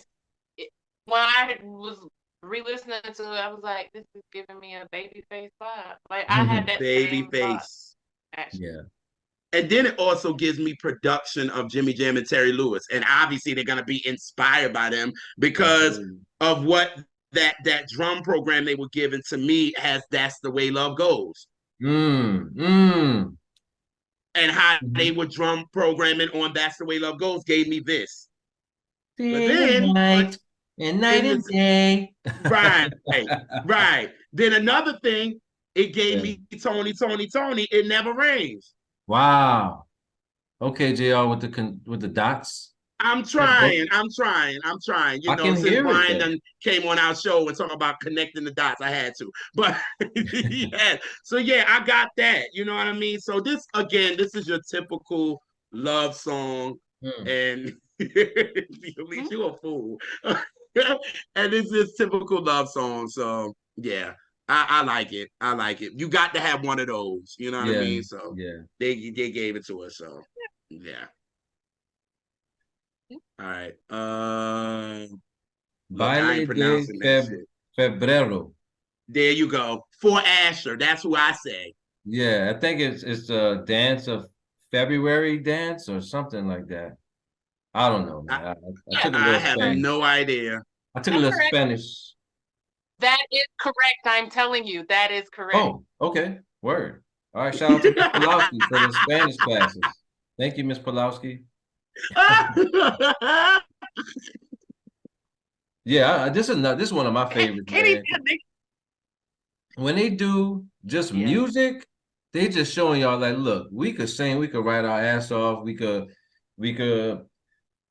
when I was re-listening to it, I was like, this is giving me a baby face vibe. Like I had that same thought. Babyface. Actually, Yeah. And then it also gives me production of Jimmy Jam and Terry Lewis. And obviously they're gonna be inspired by them because Absolutely. of what that drum program they were given to me has That's the Way Love Goes. Mm, mm. And how they Mhm. were drum programming on That's the Way Love Goes gave me this. But Day and then night and night in and this day. right, right. Then another thing, it gave Yeah. me Tony, Tony, Tony, It Never Rains. Wow. Okay, JR with the dots. I'm That book. trying. I'm trying. I'm trying. I can Since hear it Brian though. done came on our show and talking about connecting the dots, I had to. But yeah, so yeah, I got that. You know what I mean? So this again, this is your typical love song, Hmm. and at least you a fool. And this is typical love song. So yeah, I like it. I like it. You got to have one of those. You know what I Yeah, mean? So yeah. they gave it to us. So yeah. All right. Look, I ain't Baile de pronouncing that shit. febrero. There you go. For Asher, that's who I say. Yeah, I think it's a dance of February dance or something like that. I don't know, I, man. I yeah, took a I little have correct. Spanish. no idea. I took a That's little correct. Spanish. That is correct. I'm telling you, that is correct. Oh, okay. Word. All right. Shout out to Miss Pulowski for the Spanish classes. Thank you, Miss Pulowski. Yeah, this is one of my favorites, Kenny man. said, When they do just yeah, music, they just showing y'all like, look, we could sing, we could write our ass off, we could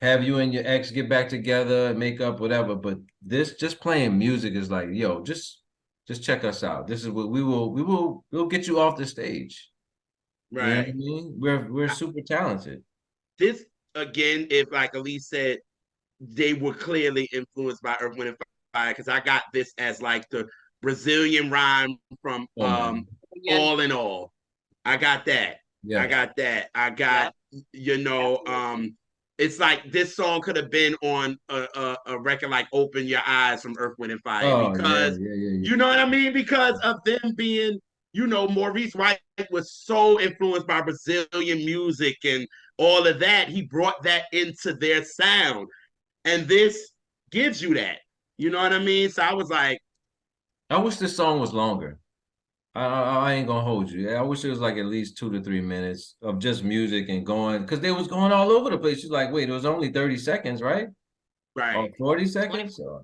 have you and your ex get back together, make up, whatever. But this just playing music is like, yo, just check us out. This is what we'll get you off the stage. You know what I right. mean? We're super talented. This again, if like Elise said, they were clearly influenced by Earth, Wind, and Fire because I got this as like the Brazilian rhyme from Come on. yeah, All in All. I got that. I Yes. got that. I yeah, got you know absolutely. it's like this song could have been on a record like Open Your Eyes from Earth, Wind, and Fire Oh yeah, because yeah, yeah, you know what I mean? Because of them being, Maurice White was so influenced by Brazilian music and all of that. He brought that into their sound. And this gives you that. You know what I mean? So I was like, I wish this song was longer. I ain't gonna hold you. I wish it was like at least 2 to 3 minutes of just music and going because they was going all over the place. She's like, wait, it was only 30 seconds, right? Or right. 40 20, seconds? Or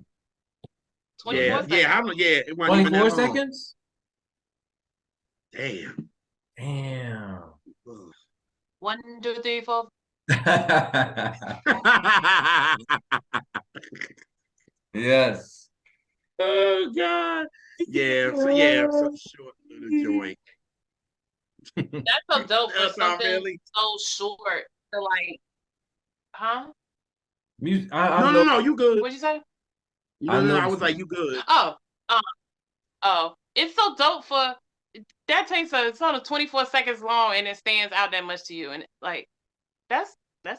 24 Yeah, seconds. yeah, yeah, it wasn't even that 24 long. seconds? Damn. Damn. 1, 2, 3, 4. Yes. Oh God. Yeah, so yeah, so short little joint. That's so dope for That's not something really. so short to like, huh? Music, No, no, no, you good. What'd you say? I No, no, know I was like, some. you good. Oh, um, oh, it's so dope for that takes it's only 24 seconds long and it stands out that much to you. And like that's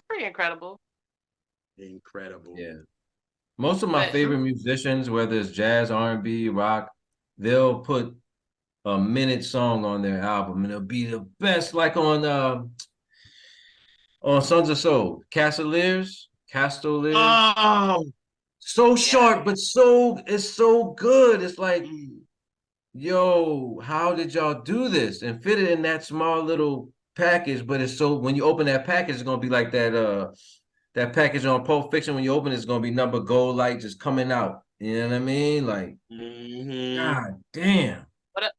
pretty incredible. Incredible. Yeah. Most of my But favorite musicians, whether it's jazz, R&B, rock, they'll put a minute song on their album, and it'll be the best. Like on Sons of Soul, Castelliers, Oh, so yeah, short, but it's so good. It's like, mm, yo, how did y'all do this and fit it in that small little package? But it's so when you open that package, it's gonna be like that package on Pulp Fiction. When you open it, it's gonna be number gold light just coming out. You know what I mean? Like, mm-hmm. God damn. what up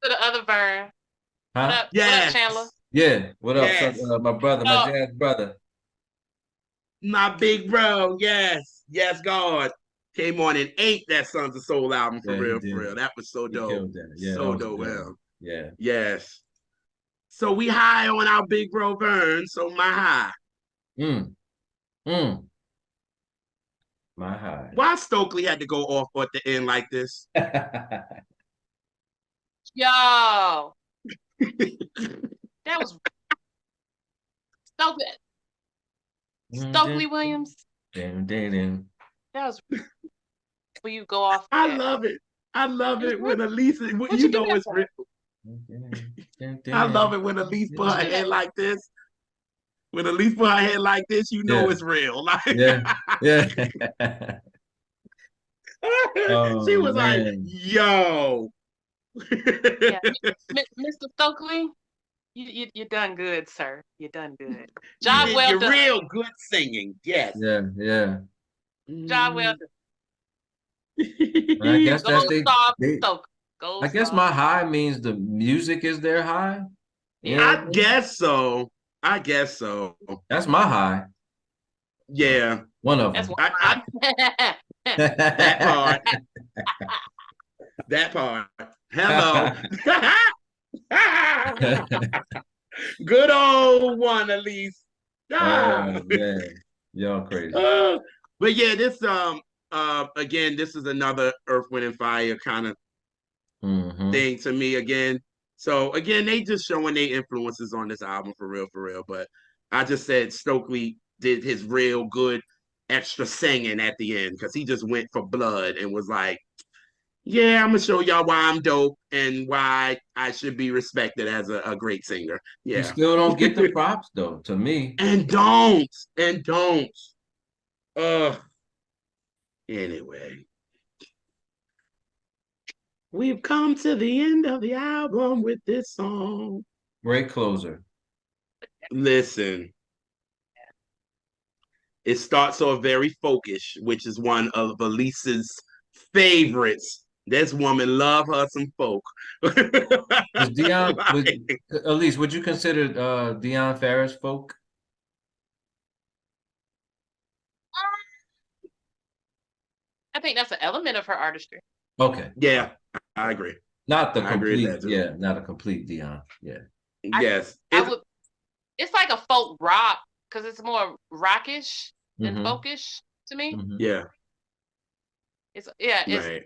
to the other Vern? Huh? What up, Chandler? Yes, Yeah. What up, son? yes. My brother, my So, jazz brother. My big bro, yes, yes, God. Came on and ate that Sons of Soul album for Yeah, he real, for did. real. That was so He dope. killed that. Yeah, that So was dope, good. him. Yeah. Yes. So we high on our big bro Vern. So my high. Mm, mm, my high. Why Stokely had to go off at the end like this? yo, that was Stokely, Stokely Williams. That was where you go off I at. love it. I love What, it when Elise, what you you do know that it's for? real. I love it when Elise put What you her do that head for? like this. When Elise put her head like this, you know Yeah, it's real. Like yeah, yeah. she Oh was like, man. yo. Yeah, Mr. Stokely, you done good, sir. You done good. You Job did well your done. real good singing. Yes. Yeah, yeah. Job well Mhm. done. And I guess that's Gold star they Stokely. I Gold guess star. my high means the music is their high. You know Yeah, what I I mean? guess so. I guess so. That's my high. Well, Yeah. one of that's them. one I line. that part. That part. Hello. Good old one, Elise. Ah. Oh man, y'all crazy. But yeah, this again, this is another Earth, Wind, and Fire kind of Hmm. thing to me again. So again, they just showing their influences on this album for real, for real. But I just said Stokely did his real good extra singing at the end because he just went for blood and was like, "Yeah, I'm gonna show y'all why I'm dope and why I should be respected as a great singer." He Yeah, still don't get the props though. To me, and don't. Anyway, we've come to the end of the album with this song. great closer. Listen, it starts off very folkish, which is one of Elise's favorites. This woman love her some folk. Is Dion would Like, Elise? Would you consider Dion Ferris folk? I think that's an element of her artistry. Okay, yeah, I agree. not the I agree with complete. that too. Yeah, not a complete Dion. Yeah. I Yes, I it's would. It's like a folk rock because it's more rockish than Mm-hmm. folkish to me. Mm-hmm. yeah, It's yeah. It's right.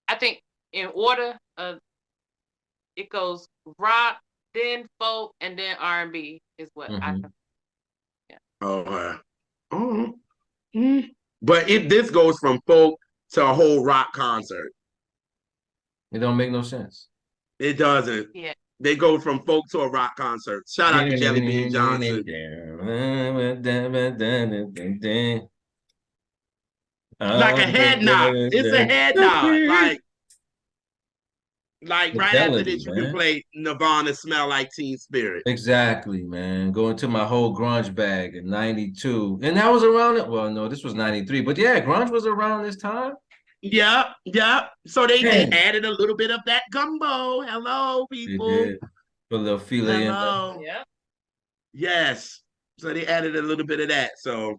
I think in order it goes rock, then folk, and then R&B is what I. Mm-hmm. Yeah. Oh, oh, mm. But this goes from folk to a whole rock concert. It don't make no sense. It doesn't. Yeah. They go from folk to a rock concert. Shout out to Jelly Bean Johnson. Like a head nod. It's a head nod. Like right after Fidelity, this, you can man. play Nirvana "Smell Like Teen Spirit." Exactly, man. Going to my whole grunge bag in '92. And that was around it. Well, no, this was '93. But yeah, grunge was around this time. Yep, yep. So they Man, added a little bit of that gumbo. Hello, they people. did. Put a little filet in there. Hello. Yeah. Yes. So they added a little bit of that. So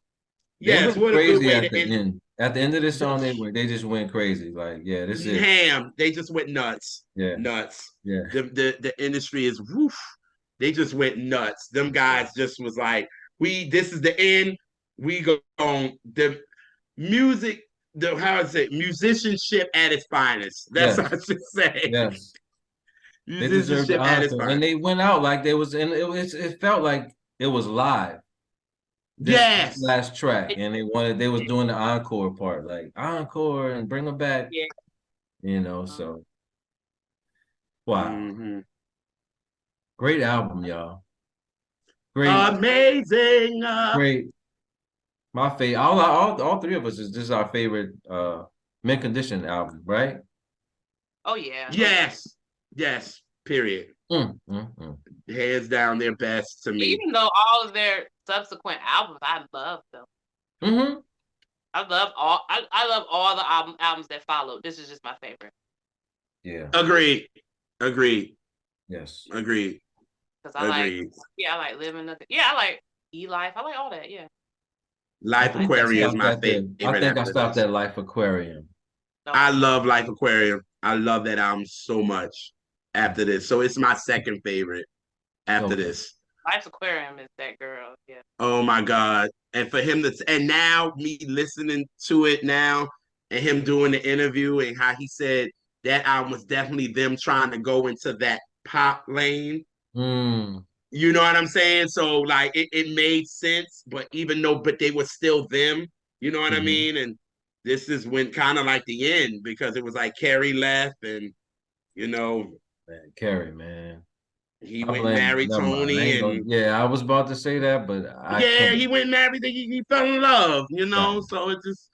They yes, went what a good crazy way at to the end. end. At the end of this song, they just went crazy. Like, yeah, this is it. Ham. They just went nuts. Yeah, Nuts. yeah. The industry is woof. They just went nuts. Them guys just was like, this is the end. We go on the music, how is it? Musicianship at its finest. That's what I Yes, should say. yes. They deserve the Musicianship at its honor. And finest. they went out like they was and it felt like it was live. This Yes. last track, and they was doing the encore part, like encore and bring them back, Yeah. So wow, Mm-hmm. great album, y'all. Great, Amazing. great. My favorite. All three of us is this is our favorite Mint Condition album, right? Oh yeah. Oh yeah. Yes. Yes. Period. Mm, mm, mm. Hands down, their best to me. Even though all of their subsequent albums, I love them. Mm-hmm. I love all the albums that followed. This is just my favorite. Yeah. Agreed. Agreed. Yes. Agreed. Because Agreed. I like Living Nothing. Yeah, I like E-Life. I like all that. Yeah. Life I think I Aquarium is stopped my at favorite the. I think I after stopped this. at Life Aquarium. I Okay. love Life Aquarium. I love that album so much after this. So it's my second favorite after Okay. this. Life's Aquarium is that girl. Yeah. Oh my God. And for him to, and now me listening to it now and him doing the interview and how he said that album was definitely them trying to go into that pop lane. Mm, You know what I'm saying? So like it made sense, but but they were still them. You know what I hmm. mean? And this is when kind of like the end because it was like Carrie left and you know Man, Carrie, man. he I went and blame. married Never mind. I Tony ain't gonna. and Yeah, I was about to say that, but I yeah, can't. he went and married. He fell in love. You Right. know, so it just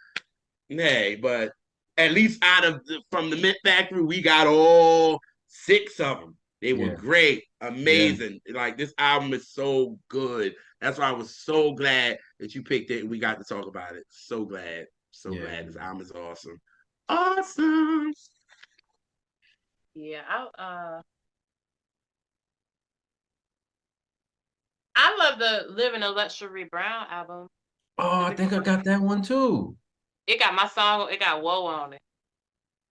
hey, but at least out of from the Mint Factory, we got all six of them. They were Yeah. great, Yeah. amazing. Like this album is so good. That's why I was so glad that you picked it and we got to talk about it. So Yeah. glad. This album is awesome. Awesome. Yeah. I love the Living a Luxury Brown album. Oh, I think I got that one too. It got my song. It got Whoa on it.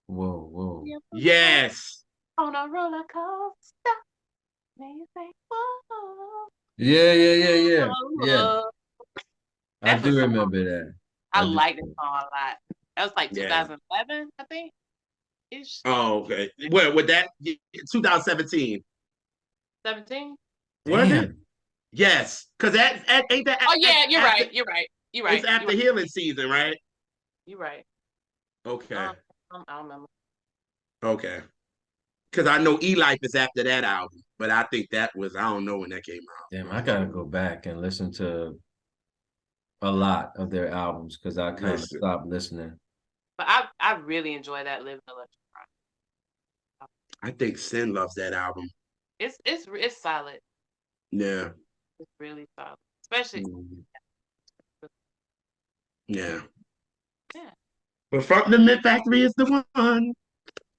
Whoa, whoa. Yeah, Yes. on a roller coaster. May you say whoa. Yeah, yeah, yeah, yeah, yeah. Whoa. I That's a do song. remember that. I I do. like this song a lot. That was like Yeah. 2011, I think. Ish. Oh, okay. What with that 2017. 17. Was it? Damn. Yes. Because that ain't that Oh yeah, you're after right. You're right. You're it's right. You're after right. healing season, right? You're right. Okay. I don't remember. Okay. Because I know E-Life is after that album, but I think that was I don't know when that came Damn, out. I gotta go back and listen to a lot of their albums because I kind of Listen, stopped listening. But I really enjoy that Living the Luxury Brown. I think Sin loves that album. It's solid. Yeah. It's really solid. Especially Mhm. Yeah. yeah. But from the Mint Factory is the one.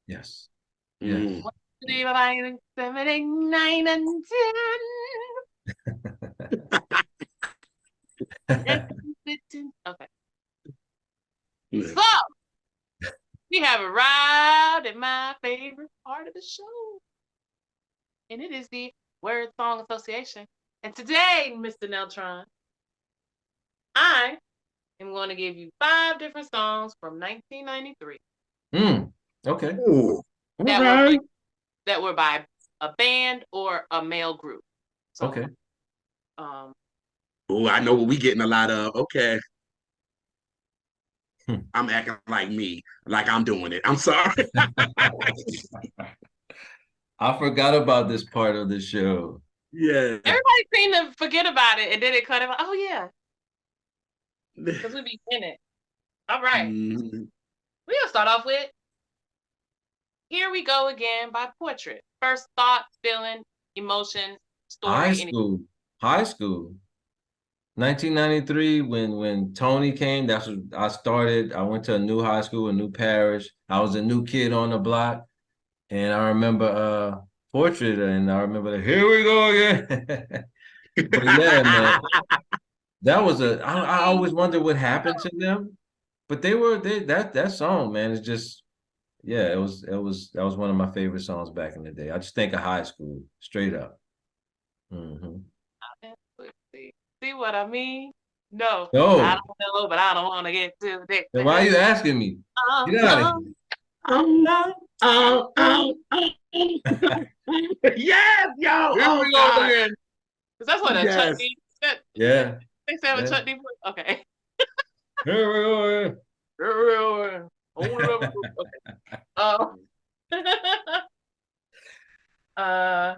Yes. Yes. Mm. 1, 2, 3, 4, 5, 6, 7, 8, 9, and 10. 15. Okay. So we have arrived at my favorite part of the show. And it is the word song association. And today, Mr. Neltron, I am going to give you 5 different songs from 1993 Okay. Ooh. that All were right. that were by a band or a male group. So, Okay. Oh, I know what we getting a lot of. Okay. Hmm. I'm acting like me, like I'm doing it. I'm sorry. I forgot about this part of the show. Yeah. everybody seemed to forget about it, and then it cut it. Oh yeah, because we be in it. All right, Mhm. we'll start off with "Here We Go Again" by Portrait. First thought, feeling, emotion, High story, anything. school. High school. 1993, when Tony came, that's what I started. I went to a new high school, a new parish. I was a new kid on the block. And I remember Portrait, and I remember here we go again. But yeah, man, that was I always wonder what happened to them. But that song, man, is just yeah, that was one of my favorite songs back in the day. I just think of high school, straight up. Hmm. See what I mean? No, I No, don't know, but I don't want to get too deep. then why are you asking me? Um, Get out of um, here. Oh, oh, oh, oh. Yes, yo. Here Oh we go God. again. Because that's what a Yes. chutney. That, Yeah. They say with Yeah. Chuck D. Okay. Yeah. Okay. Um, uh,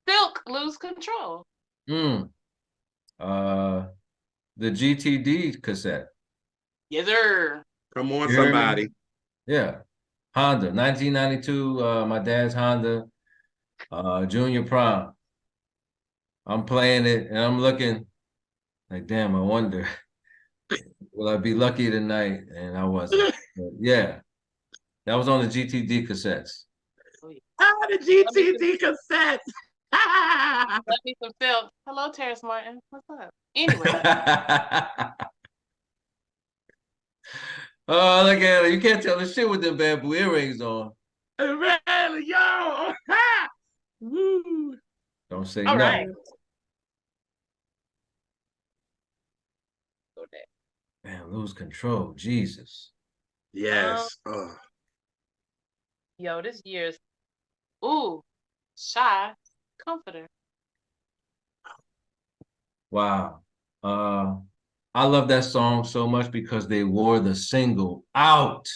Silk lose control. Mm. Uh, the GTD cassette. Yes, sir. Come on, You heard me? somebody. Yeah. Honda, 1992. My dad's Honda. Junior prom. I'm playing it and I'm looking like, damn. I wonder, will I be lucky tonight? And I wasn't. But yeah, that was on the GTD cassettes. Oh, yeah. The Love me some, GTD cassette. love me some Silk. Hello, Terrace Martin. What's up? Anyway, Oh, look at it. You can't tell the shit with them bamboo earrings on. Really, yo. Woo. Don't say all right. nothing. Go there. Man, lose control. Jesus. Yes. Yo, this year's Shy Comforter. Wow. I love that song so much because they wore the single out.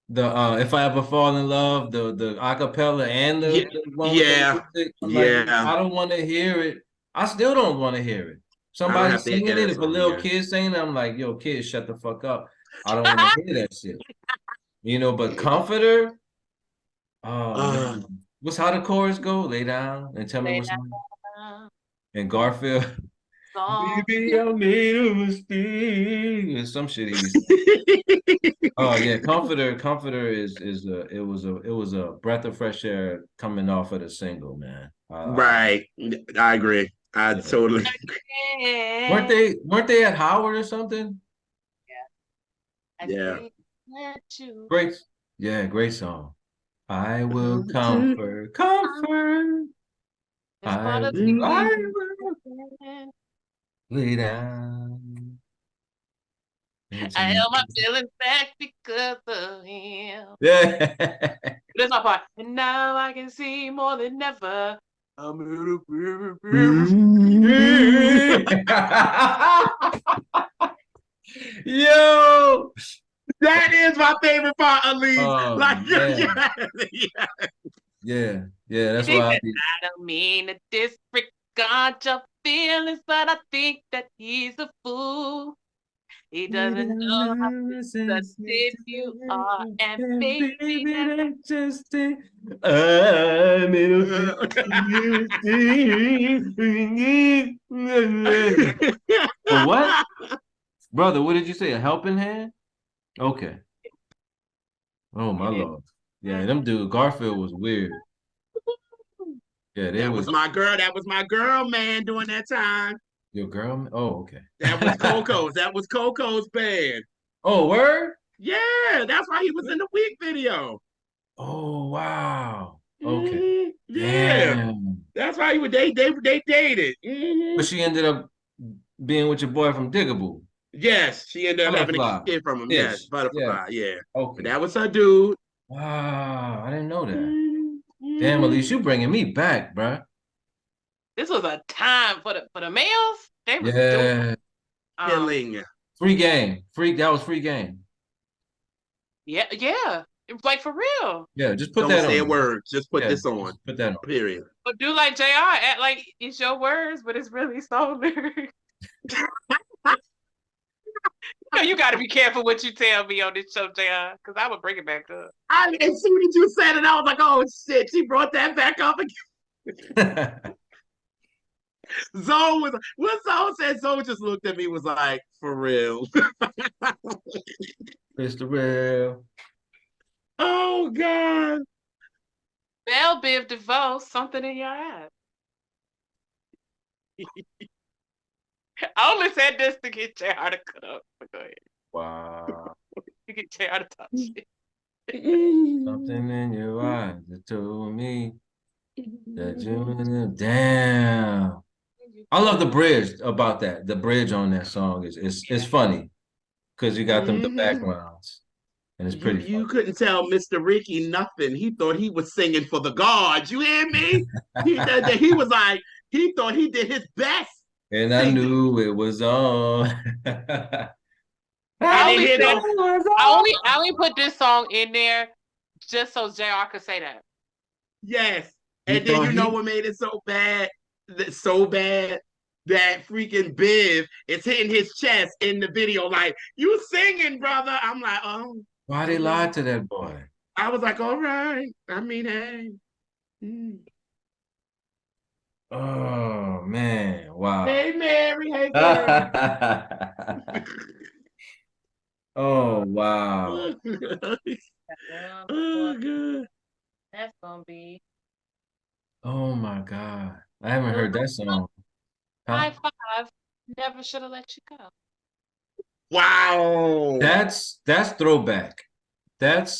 The If I Ever Fall in Love, the acapella and Yeah. the one with the Yeah. music. I'm like, Yeah. I don't want to hear it. I still don't want to hear it. I don't Somebody have to hear singing it, that if a song. little Yeah. kid singing it, I'm like, yo, kid, shut the fuck up. I don't want to hear that shit. But Comforter, oh Uh, man. What's how the chorus go? Lay down and tell me Lay what's wrong. down, And Garfield, song. maybe I made a mistake. Or some shit he be saying. Oh yeah, Comforter is it was a breath of fresh air coming off of the single, man. right. I agree. I Yeah. totally. Weren't Yeah, they at Howard or something? I Yeah. can't let you. Great, yeah, great song. I will comfort. It's part of I the will lay down. And I tell held my feelings back because of him. Yeah. That's my part. And now I can see more than ever. I'm in a Yo. That is my favorite part, Elise. Oh Like, man. yeah, yeah. Yeah. That's why I be. I don't mean to disregard your feelings, but I think that he's a fool. He doesn't know how sensitive you are, and And baby, baby, that's that just ain't. I'm in a what? Brother, what did you say? A helping hand? Okay. Oh my it is. lord. Yeah, them dude Garfield was weird. Yeah, they That was was my girl. That was my girl, man, during that time. your girl. Oh, okay. That was Coco's. That was Coco's band. Oh, word? Yeah, that's why he was in the Week video. Oh, wow. Okay. Yeah, Damn. that's why he would. They dated. But she ended up being with your boy from Digable. Yes, she ended up having a Butterfly. kid from him. Yes, Ish. Yeah. butterfly. Yeah, but Okay. that was her dude. Wow. I didn't know that. Damn, Elise, you bringing me back, bruh. This was a time for the males. They was doing Yeah. Killing. Free game. That was free game. yeah. It was like for real. Yeah, just put Don't that say a on. word. Just put Yeah, this on. just put that on. Period. But do like JR, act like it's your words, but it's really soul lyrics. You got to be careful what you tell me on this show, JR, because I would bring it back up. As soon as you said it, I was like, "Oh shit!" She brought that back up again. Zoe was what Zoe said. Zoe just looked at me, was like, "For real." Mr. Real. Oh God. Belle Biv DeVoe, something in your ass. I only said this to get JR to cut up. But go ahead. Wow. To get JR to talk shit. Something in your eyes that told me that you damn. I love the bridge about that. The bridge on that song is funny because you got them the backgrounds and it's pretty You funny. couldn't tell Mr. Ricky nothing. He thought he was singing for the gods. You hear me? He was like, He thought he did his best And I singing. knew it was on. I And then only here said goes, I only put this song in there just so JR could say that. yes. He And then thought you know he what made it so bad? So bad that freaking Biv is hitting his chest in the video, like, you singing, brother. I'm like, oh, why they okay. lied to that boy? I was like, all right. I mean, hey. Mm. Oh man, wow. Hey, Mary. Hey, girl. Oh wow. Boy, Oh, God. that's gonna be Oh my God. I haven't the heard that song. Huh? high five. Never should have let you go. Wow. That's throwback. That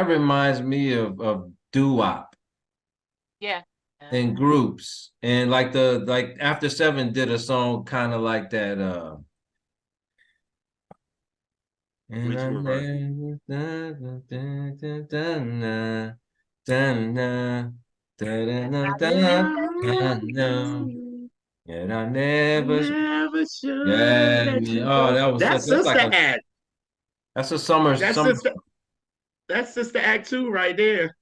reminds me of doo-wop Yeah. in groups. And like After Seven did a song kind of like that. And Which I one? never da-na, da-da-na, da-na, and I I never never should yeah, let man. you Oh, go. that was such That's that's like Sister a Act. that's a summer That's summer Sister. That's Sister Act 2 right there.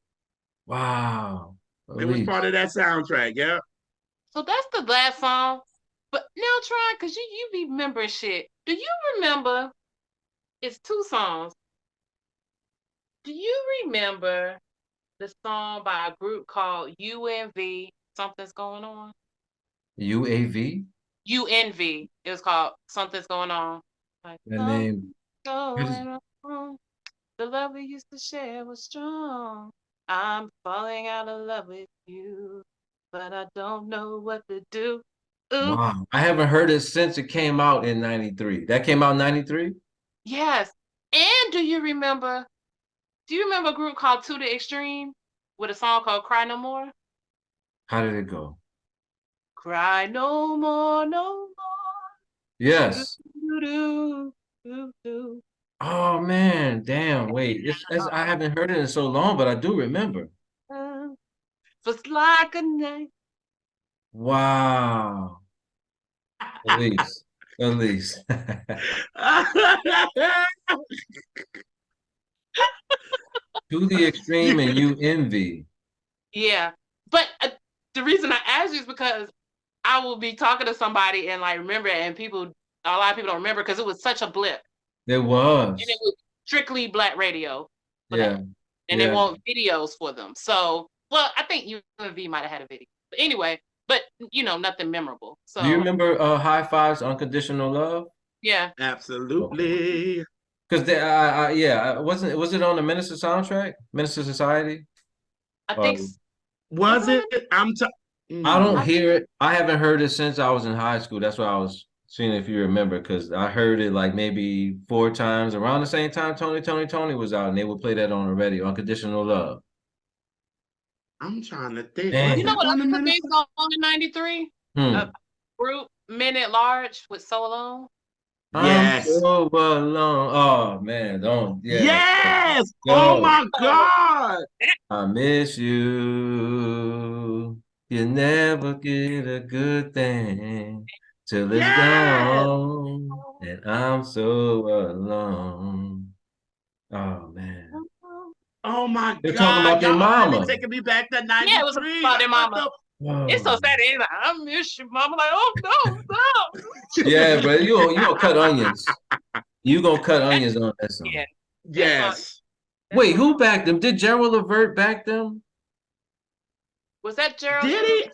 wow. It was part Elise. of that soundtrack. Yeah. So that's the last song. But now try, cause you be remembering shit. Do you remember? It's two songs. Do you remember the song by a group called UNV? Something's going on. UAV? UNV. It was called Something's Going On. Like That something's name. It is, going on. The love we used to share was strong. I'm falling out of love with you, but I don't know what to do. Ooh, wow. I haven't heard it since it came out in 93. That came out in 93? yes. And do you remember a group called To the Extreme with a song called Cry No More? How did it go? Cry no more, no more. Shoo Yes. doo doo doo doo. Oh man, damn. Wait, I haven't heard it in so long, but I do remember. Just like a night. Wow. Elise. Elise. To the extreme and you envy. Yeah. But the reason I asked you is because I will be talking to somebody and like remember it, and a lot of people don't remember because it was such a blip, It and it was. was strictly black radio for that, Yeah. and they Yeah. want videos for them. So, well, I think UMV might have had a video, but anyway, but nothing memorable. Do you So, remember High Five's Unconditional Love? yeah, Okay. Absolutely. Because wasn't was it on the Minister soundtrack? Minister Society? I think Uh, was Was it on it? the? I don't I, hear it. I haven't heard it since I was in high school. That's why I was seeing if you remember, because I heard it like maybe 4 times around the same time Tony was out, and they would play that on the radio, Unconditional Love. I'm trying to think. Was you know Damn. it what on else the was a big minister? song in '93? A Hmm. group Men at Large with So Alone. I'm Yes. so alone. Oh man, don't yeah. Yes. Oh Yo, my Oh, God. I miss you. You never get a good thing till it's Yes. gone, and I'm so alone. Oh man. Oh my They're talking God. about their Y'all really mama. taking me back to yeah, it was 93. about Like, their what mama. the? It's so Oh. sad. He's like, I miss you, mama. Like, oh no, no. Yeah, bro. You gonna cut onions. You gonna cut That, onions on that yeah, song. that song. Yes. That Wait, song. who backed them? Did Gerald Levert back them? Was that Gerald Did Levert? he?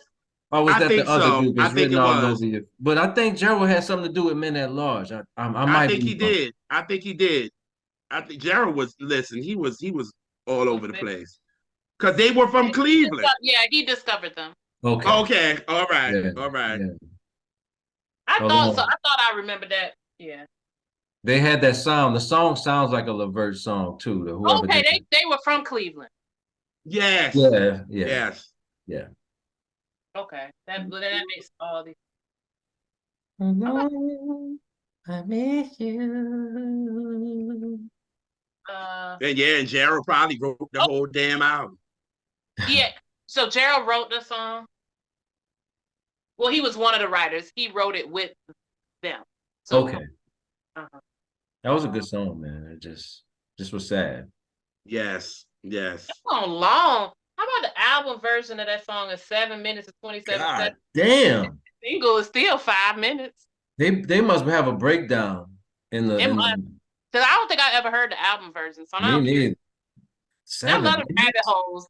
Or was I that the think other so. group? I It's think written it all was. over you. But I think Gerald had something to do with Men at Large. I I might think be he wrong. did. I think he did. I think Gerald was, listen, he was all over the place. Because they were from Cleveland. Yeah, he discovered them. Okay. Okay. All right. Yeah. All right. Yeah. I Oh, thought so. no. I thought I remembered that. Yeah. They had that sound. The song sounds like a Levert song too. Whoever Okay, did that. they were from Cleveland. Yes. Yeah. Yeah. Yes. Yeah. Okay, that makes all the. Okay. Alone, I miss you. Uh And yeah, and Gerald probably wrote the oh whole damn album. yeah. So Gerald wrote the song. Well, he was one of the writers. He wrote it with them. So, Okay, uh-huh. that was a good song, man. It just was sad. Yes, yes. Long. How about the album version of that song is 7 minutes and 27 God seconds? damn. Single is still 5 minutes. They must have a breakdown in It must. the Because I don't think I ever heard the album version. So now me I'm curious. neither. I love 7 the rabbit minutes? holes.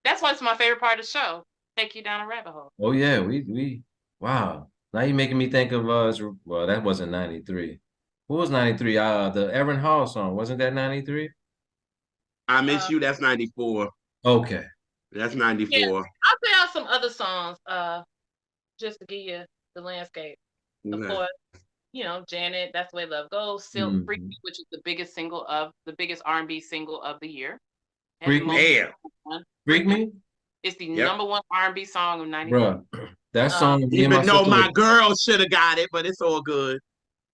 That's why it's my favorite part of the show. Take you down a rabbit hole. Oh yeah, we wow. Now you're making me think of well, that wasn't 93. What was 93? The Erin Hall song, wasn't that 93? I Miss Uh, You, that's 94. Okay. That's yeah, 94. I'll play out some other songs. Just to give you the landscape. Of Yeah. course, Janet, That's the Way Love Goes, Silk, Freak Mhm. Me, which is the biggest R&B single of the year. Had the Freak most Me? Damn. one. Freak Freak Me. Me? It's the Yep. number one R&B song of '91. Bruh. That Uh, song, me and my Even though sister my would girl should have got it, but it's all good.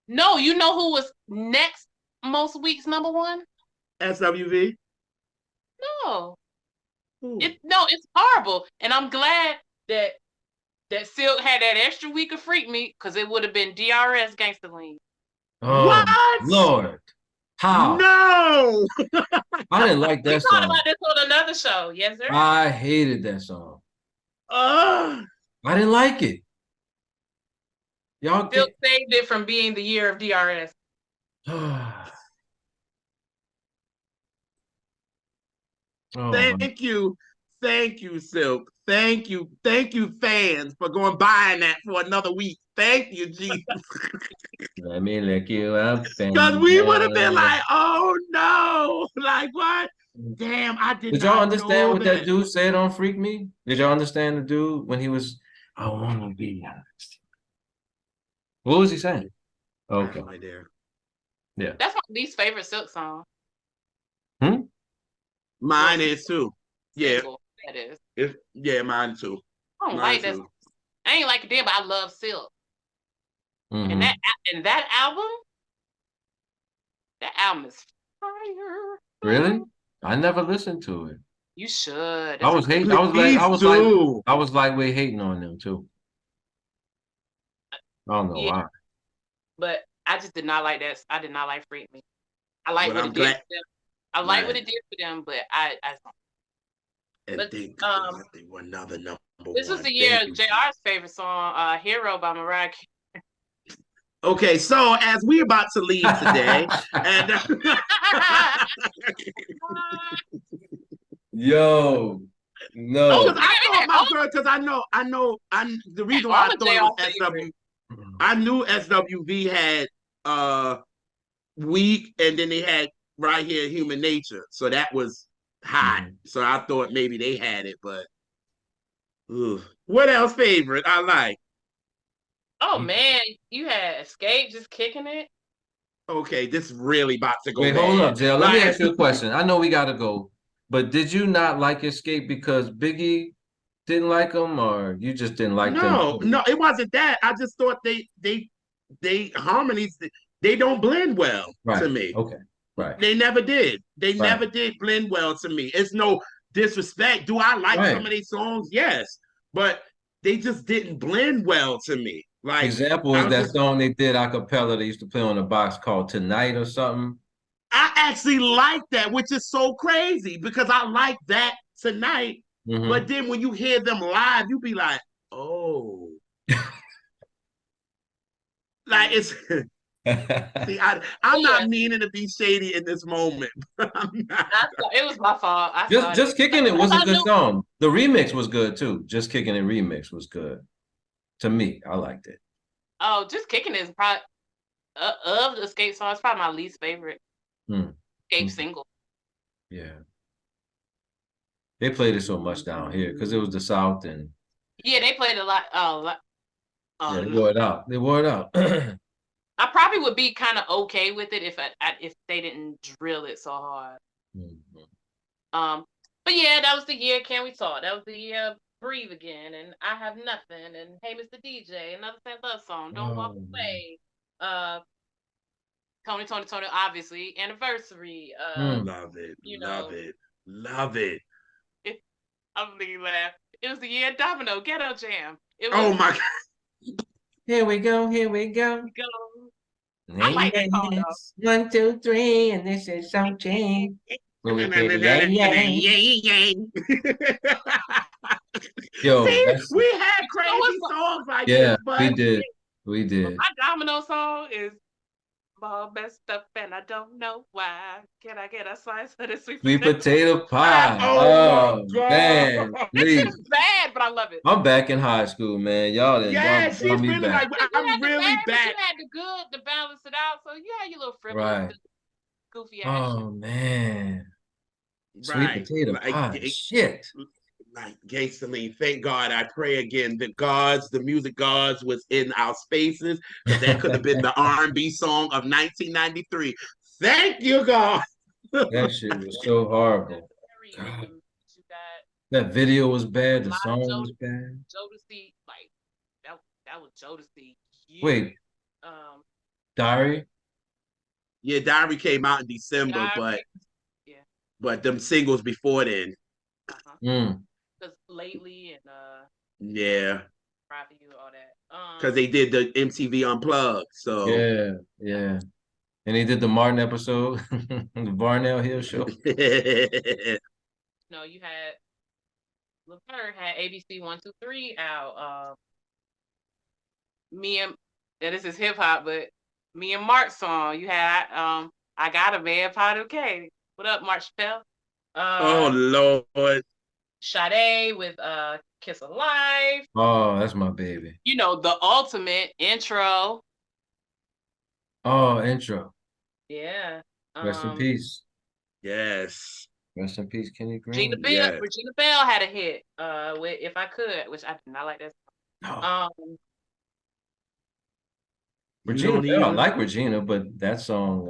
no, you know who was next most weeks number one? SWV. No, Ooh. it's horrible, and I'm glad that Silk had that extra week of Freak Me because it would have been DRS Gangsta Lean. Oh What? Lord. How? No. I didn't like We that talked song. about this on another show, yes sir. I hated that song. Uh, I didn't like it. Y'all Silk get saved it from being the year of DRS. oh my thank you. Thank you, Silk. Thank you. Thank you, fans, for going buying that for another week. Thank you, Jesus. let me lick you up Because and we would have been like, oh no. Like, what? Damn, I did did y'all not understand know what that that. dude said on Freak Me? Did y'all understand the dude when he was I wanna be honest. What was he saying? Okay. Right there. Yeah. That's my least favorite Silk song. Hmm? Well, Mine is too. Yeah. single, that is. Yeah, mine too. I don't Mine like that. too. I ain't like it then, but I love Silk. And Mm-hmm. that album is fire. Really? I never listened to it. You should. I It's a was good. hating. Please do. I was like we hating on them too. I don't know Yeah, why. but I just did not like that. I did not like Freak Me. I like But what I'm it did glad. for them. I like what Right. it did for them, but I And but thank God they were another number this was one. the year Thank of you. JR's favorite song, Hero by Mariah Carey. Okay, so as we're about to leave today, and Yo, Oh, because no. I thought my oh, girl, because the reason why I'm I a thought it JR was favorite. SW, I knew SWV had Weak, and then they had right here Human Nature, so that was hot. Mhm. So I thought maybe they had it, but ugh. What else favorite I like? Oh man, you had Escape just kicking it. Okay, this is really about to go Wait, hold bad. up, Jill. Let me Like ask you a question. I know we gotta go, but did you not like Escape because Biggie didn't like him, or you just didn't like them no, too? no, it wasn't that. I just thought they harmonies they don't blend well to Right. me. Okay. Right. They never did. They Right. never did blend well to me. It's no disrespect. Do I like some Right. of these songs? Yes, but they just didn't blend well to me. Like Example I is was that just, song they did a cappella they used to play on the box called Tonight or something. I actually like that, which is so crazy because I like that tonight. But Hmm. then when you hear them live, you be like, oh, like Mm. it's. See, I'm Yeah, not meaning to be shady in this moment, but I'm not. it was my fault. I Just started. just kicking it was a I good knew. song. The remix was good too. Just kicking it remix was good to me. I liked it. Oh, just kicking is probably of the Escape songs. Probably my least favorite Hmm. Escape Hmm. single. Yeah, they played it so much down here because it was the South, and Yeah, they played a lot. yeah, they Um, wore it out. They wore it out. I probably would be kind of okay with it if they didn't drill it so hard. Mhm. Um, but yeah, that was the year. Can we talk? That was the year of Breathe Again, and I Have Nothing, and Hey Mr. DJ, another Sam Love song, Don't Walk Oh, Away. Uh, Tony, obviously, Anniversary. hmm. Love it, You love know, it, love it. it, I'm gonna laugh. It was the year of Domino Ghetto Jam. It was Oh my God. Here we go, here we go. Go. I Name like that your song though. hands. 1, 2, 3, and this is something. When we say yang yang. Yo, See, that's we had You know crazy what's songs like this, yeah, we but did. We but did. my domino song is all messed up and I don't know why. Can I get a slice of this sweet Sweet potato? potato pie. oh my Oh god. man, This shit please. is bad, but I love it. I'm back in high school, man. Y'all Yeah, brought she's me really back. like, But you I'm had the really bad, but you back. had the good to balance it out. So you had your little frivolous, Right. goofy ass shit. Oh man. Sweet Right. potato pie. Shit. Like Gangsterly, thank God. I pray again. The gods, the music gods, was in our spaces because that could have been the R&B song of 1993. Thank you, God. That shit was so horrible. Very God. rhythm that you got That video was bad. a The lot of song was bad. Jodeci, like that was Jodeci huge. Wait, Um, Diary? Yeah, Diary came out in December, but Diary, yeah, them singles before then, uh-huh. Mm. Because lately and yeah, Cry for You, all that. because they did the MTV Unplugged. So Yeah, yeah. And he did the Martin episode, the Vernell Hill show. no, you had LeFleur had ABC 123 out. Me and this is hip hop, but me and Mark's song. You had I Got a Man Pot of K. What up, Mark Chappelle? oh Lord, Sade with Kiss of Life. Oh, that's my baby. You know, the ultimate intro. Oh, intro. Yeah. Rest in peace. yes, Rest in peace, Kenny Regina Green. Bell, yes. Regina Bell had a hit with If I Could, which I did not like that Oh, song. You Regina don't Bell. I even. like Regina, but that song,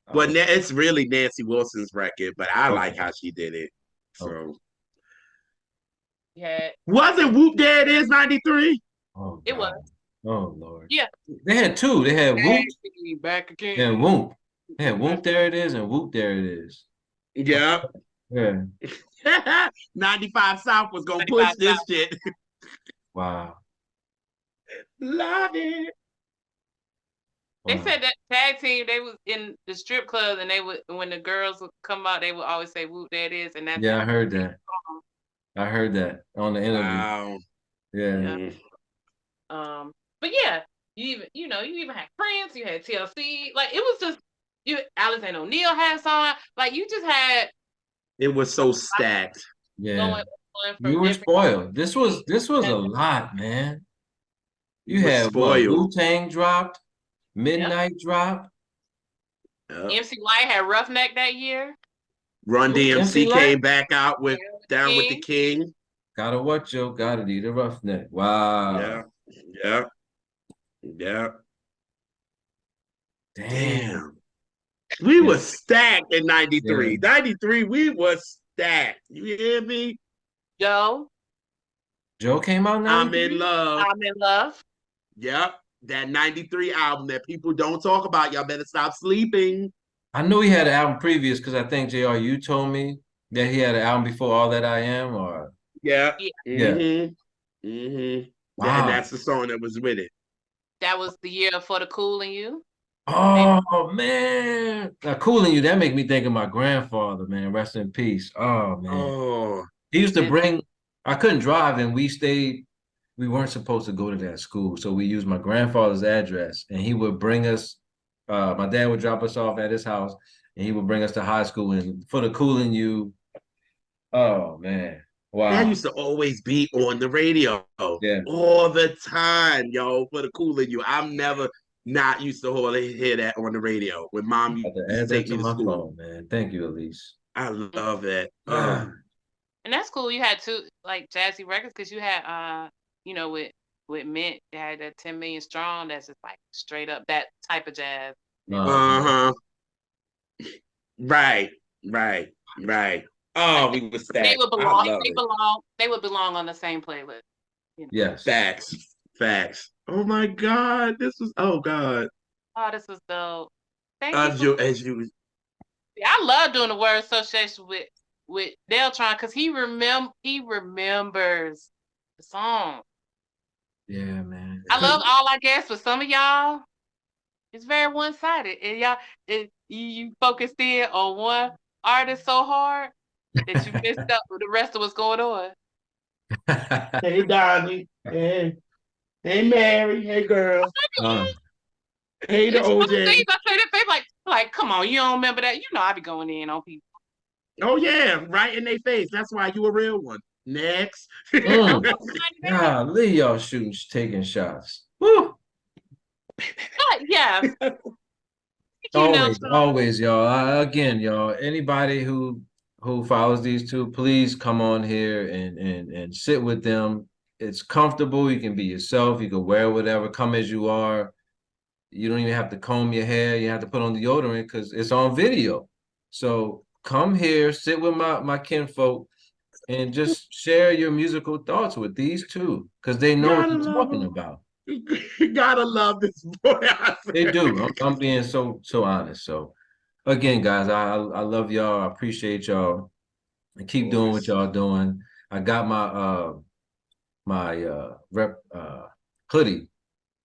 I Well, was it's really Nancy Wilson's record, but I like okay. how she did it. Okay. So Yeah, wasn't Whoop There It Is 93? Oh it was. God. Oh Lord. Yeah. They had two. They had Whoop Back again. and Whoop. They had Whoop There It Is and Whoop There It Is. Yep. Yeah. 95 South was gonna push 25 this South. shit. Wow. Love it. They Wow. said that tag team, they was in the strip club and they would, when the girls would come out, they would always say whoop that is, and that's Yeah, I heard that. song. I heard that on the interview. Wow. Yeah. Yeah. Mm. But yeah, you even had Prince, you had TLC, like it was just you Alexander O'Neal had a song, like you just had It was so stacked. Yeah. going on We from were different spoiled. This was a lot, man. You You were had what? spoiled. Wu-Tang dropped, yeah. Midnight dropped. Yep. MC Light had Roughneck that year. Run Who? MC DMC Light? came back out with Down with the King. King. Gotta watch yo, gotta need a roughneck. Wow. Yeah. Yeah. Yeah. Damn. Damn. We Yeah. were stacked in Yeah. 93. 93, we were stacked. You hear me? Joe, Joe came out in I'm in 93? love. I'm in love. Yep. That 93 album that people don't talk about. Y'all better stop sleeping. I knew he had an album previous because I think JR, you told me that he had an album before All That I Am, or Yeah. Yeah, yeah. Mm-hmm. Mm-hmm. And Wow. that's the song that was with it. that was the year for the Cool and You. Oh man. Now, Cooling You, that make me think of my grandfather, man. Rest in peace. Oh man. Oh. He used to It, bring, I couldn't drive and we weren't supposed to go to that school. So we used my grandfather's address and he would bring us, my dad would drop us off at his house and he would bring us to high school and for the Cooling You. Oh man. That Wow. used to always be on the radio Yeah. all the time, yo, for the cooling you. I'm never not used to hear that on the radio when mom I have to used to add that take to me to my school. phone, man. Thank you, Elise. I love it. Ah, and that's cool. You had two like jazzy records because you had with Mint, they had that 10 million strong. That's just like straight up that type of jazz. okay. Uh-huh. Right, right, right. Like Oh, we were they stacked. would I belong. love it. They would belong on the same playlist. You know. Yes. Facts. Facts. Oh my God. This was oh God. Oh, this was dope. Thank you As for. you as you I love doing the word association with Neltron because he remembers the song. Yeah, man. I love all I guess for some of y'all. It's very one-sided, and you focused in on one artist so hard that you missed up with the rest of what's going on. Hey, darling. Hey, Mary. Hey, girl. Hey, the It's one of the OJ. things I say that they like, come on, you don't remember that? You know I be going in on people. Oh yeah, right in their face. That's why you a real one. Next. Golly, y'all taking shots. Woo. Yeah. Always, y'all. Again, y'all. Anybody who follows these two, please come on here and sit with them. It's comfortable. You can be yourself. You can wear whatever. Come as you are. You don't even have to comb your hair. You have to put on deodorant because it's on video. So come here, sit with my kinfolk, and just share your musical thoughts with these two because they know what Gotta they're love talking them. about. You gotta love this boy. They do. I'm being so honest. So again, guys, I love y'all. I appreciate y'all. And keep doing what y'all doing. I got my rep hoodie,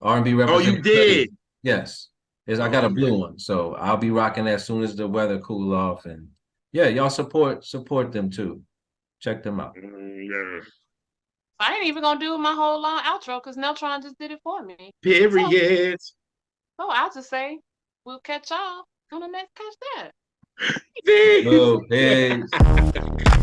R&B Oh, you representative hoodie. did. Yes. I got Oh a blue yeah. one. So I'll be rocking that as soon as the weather cool off. And yeah, y'all support them too. Check them out. Yeah. I ain't even gonna do my whole long outro because Neltron just did it for me. Period. So I'll just say we'll catch y'all on the next Catch That. Peace. Oh, peace.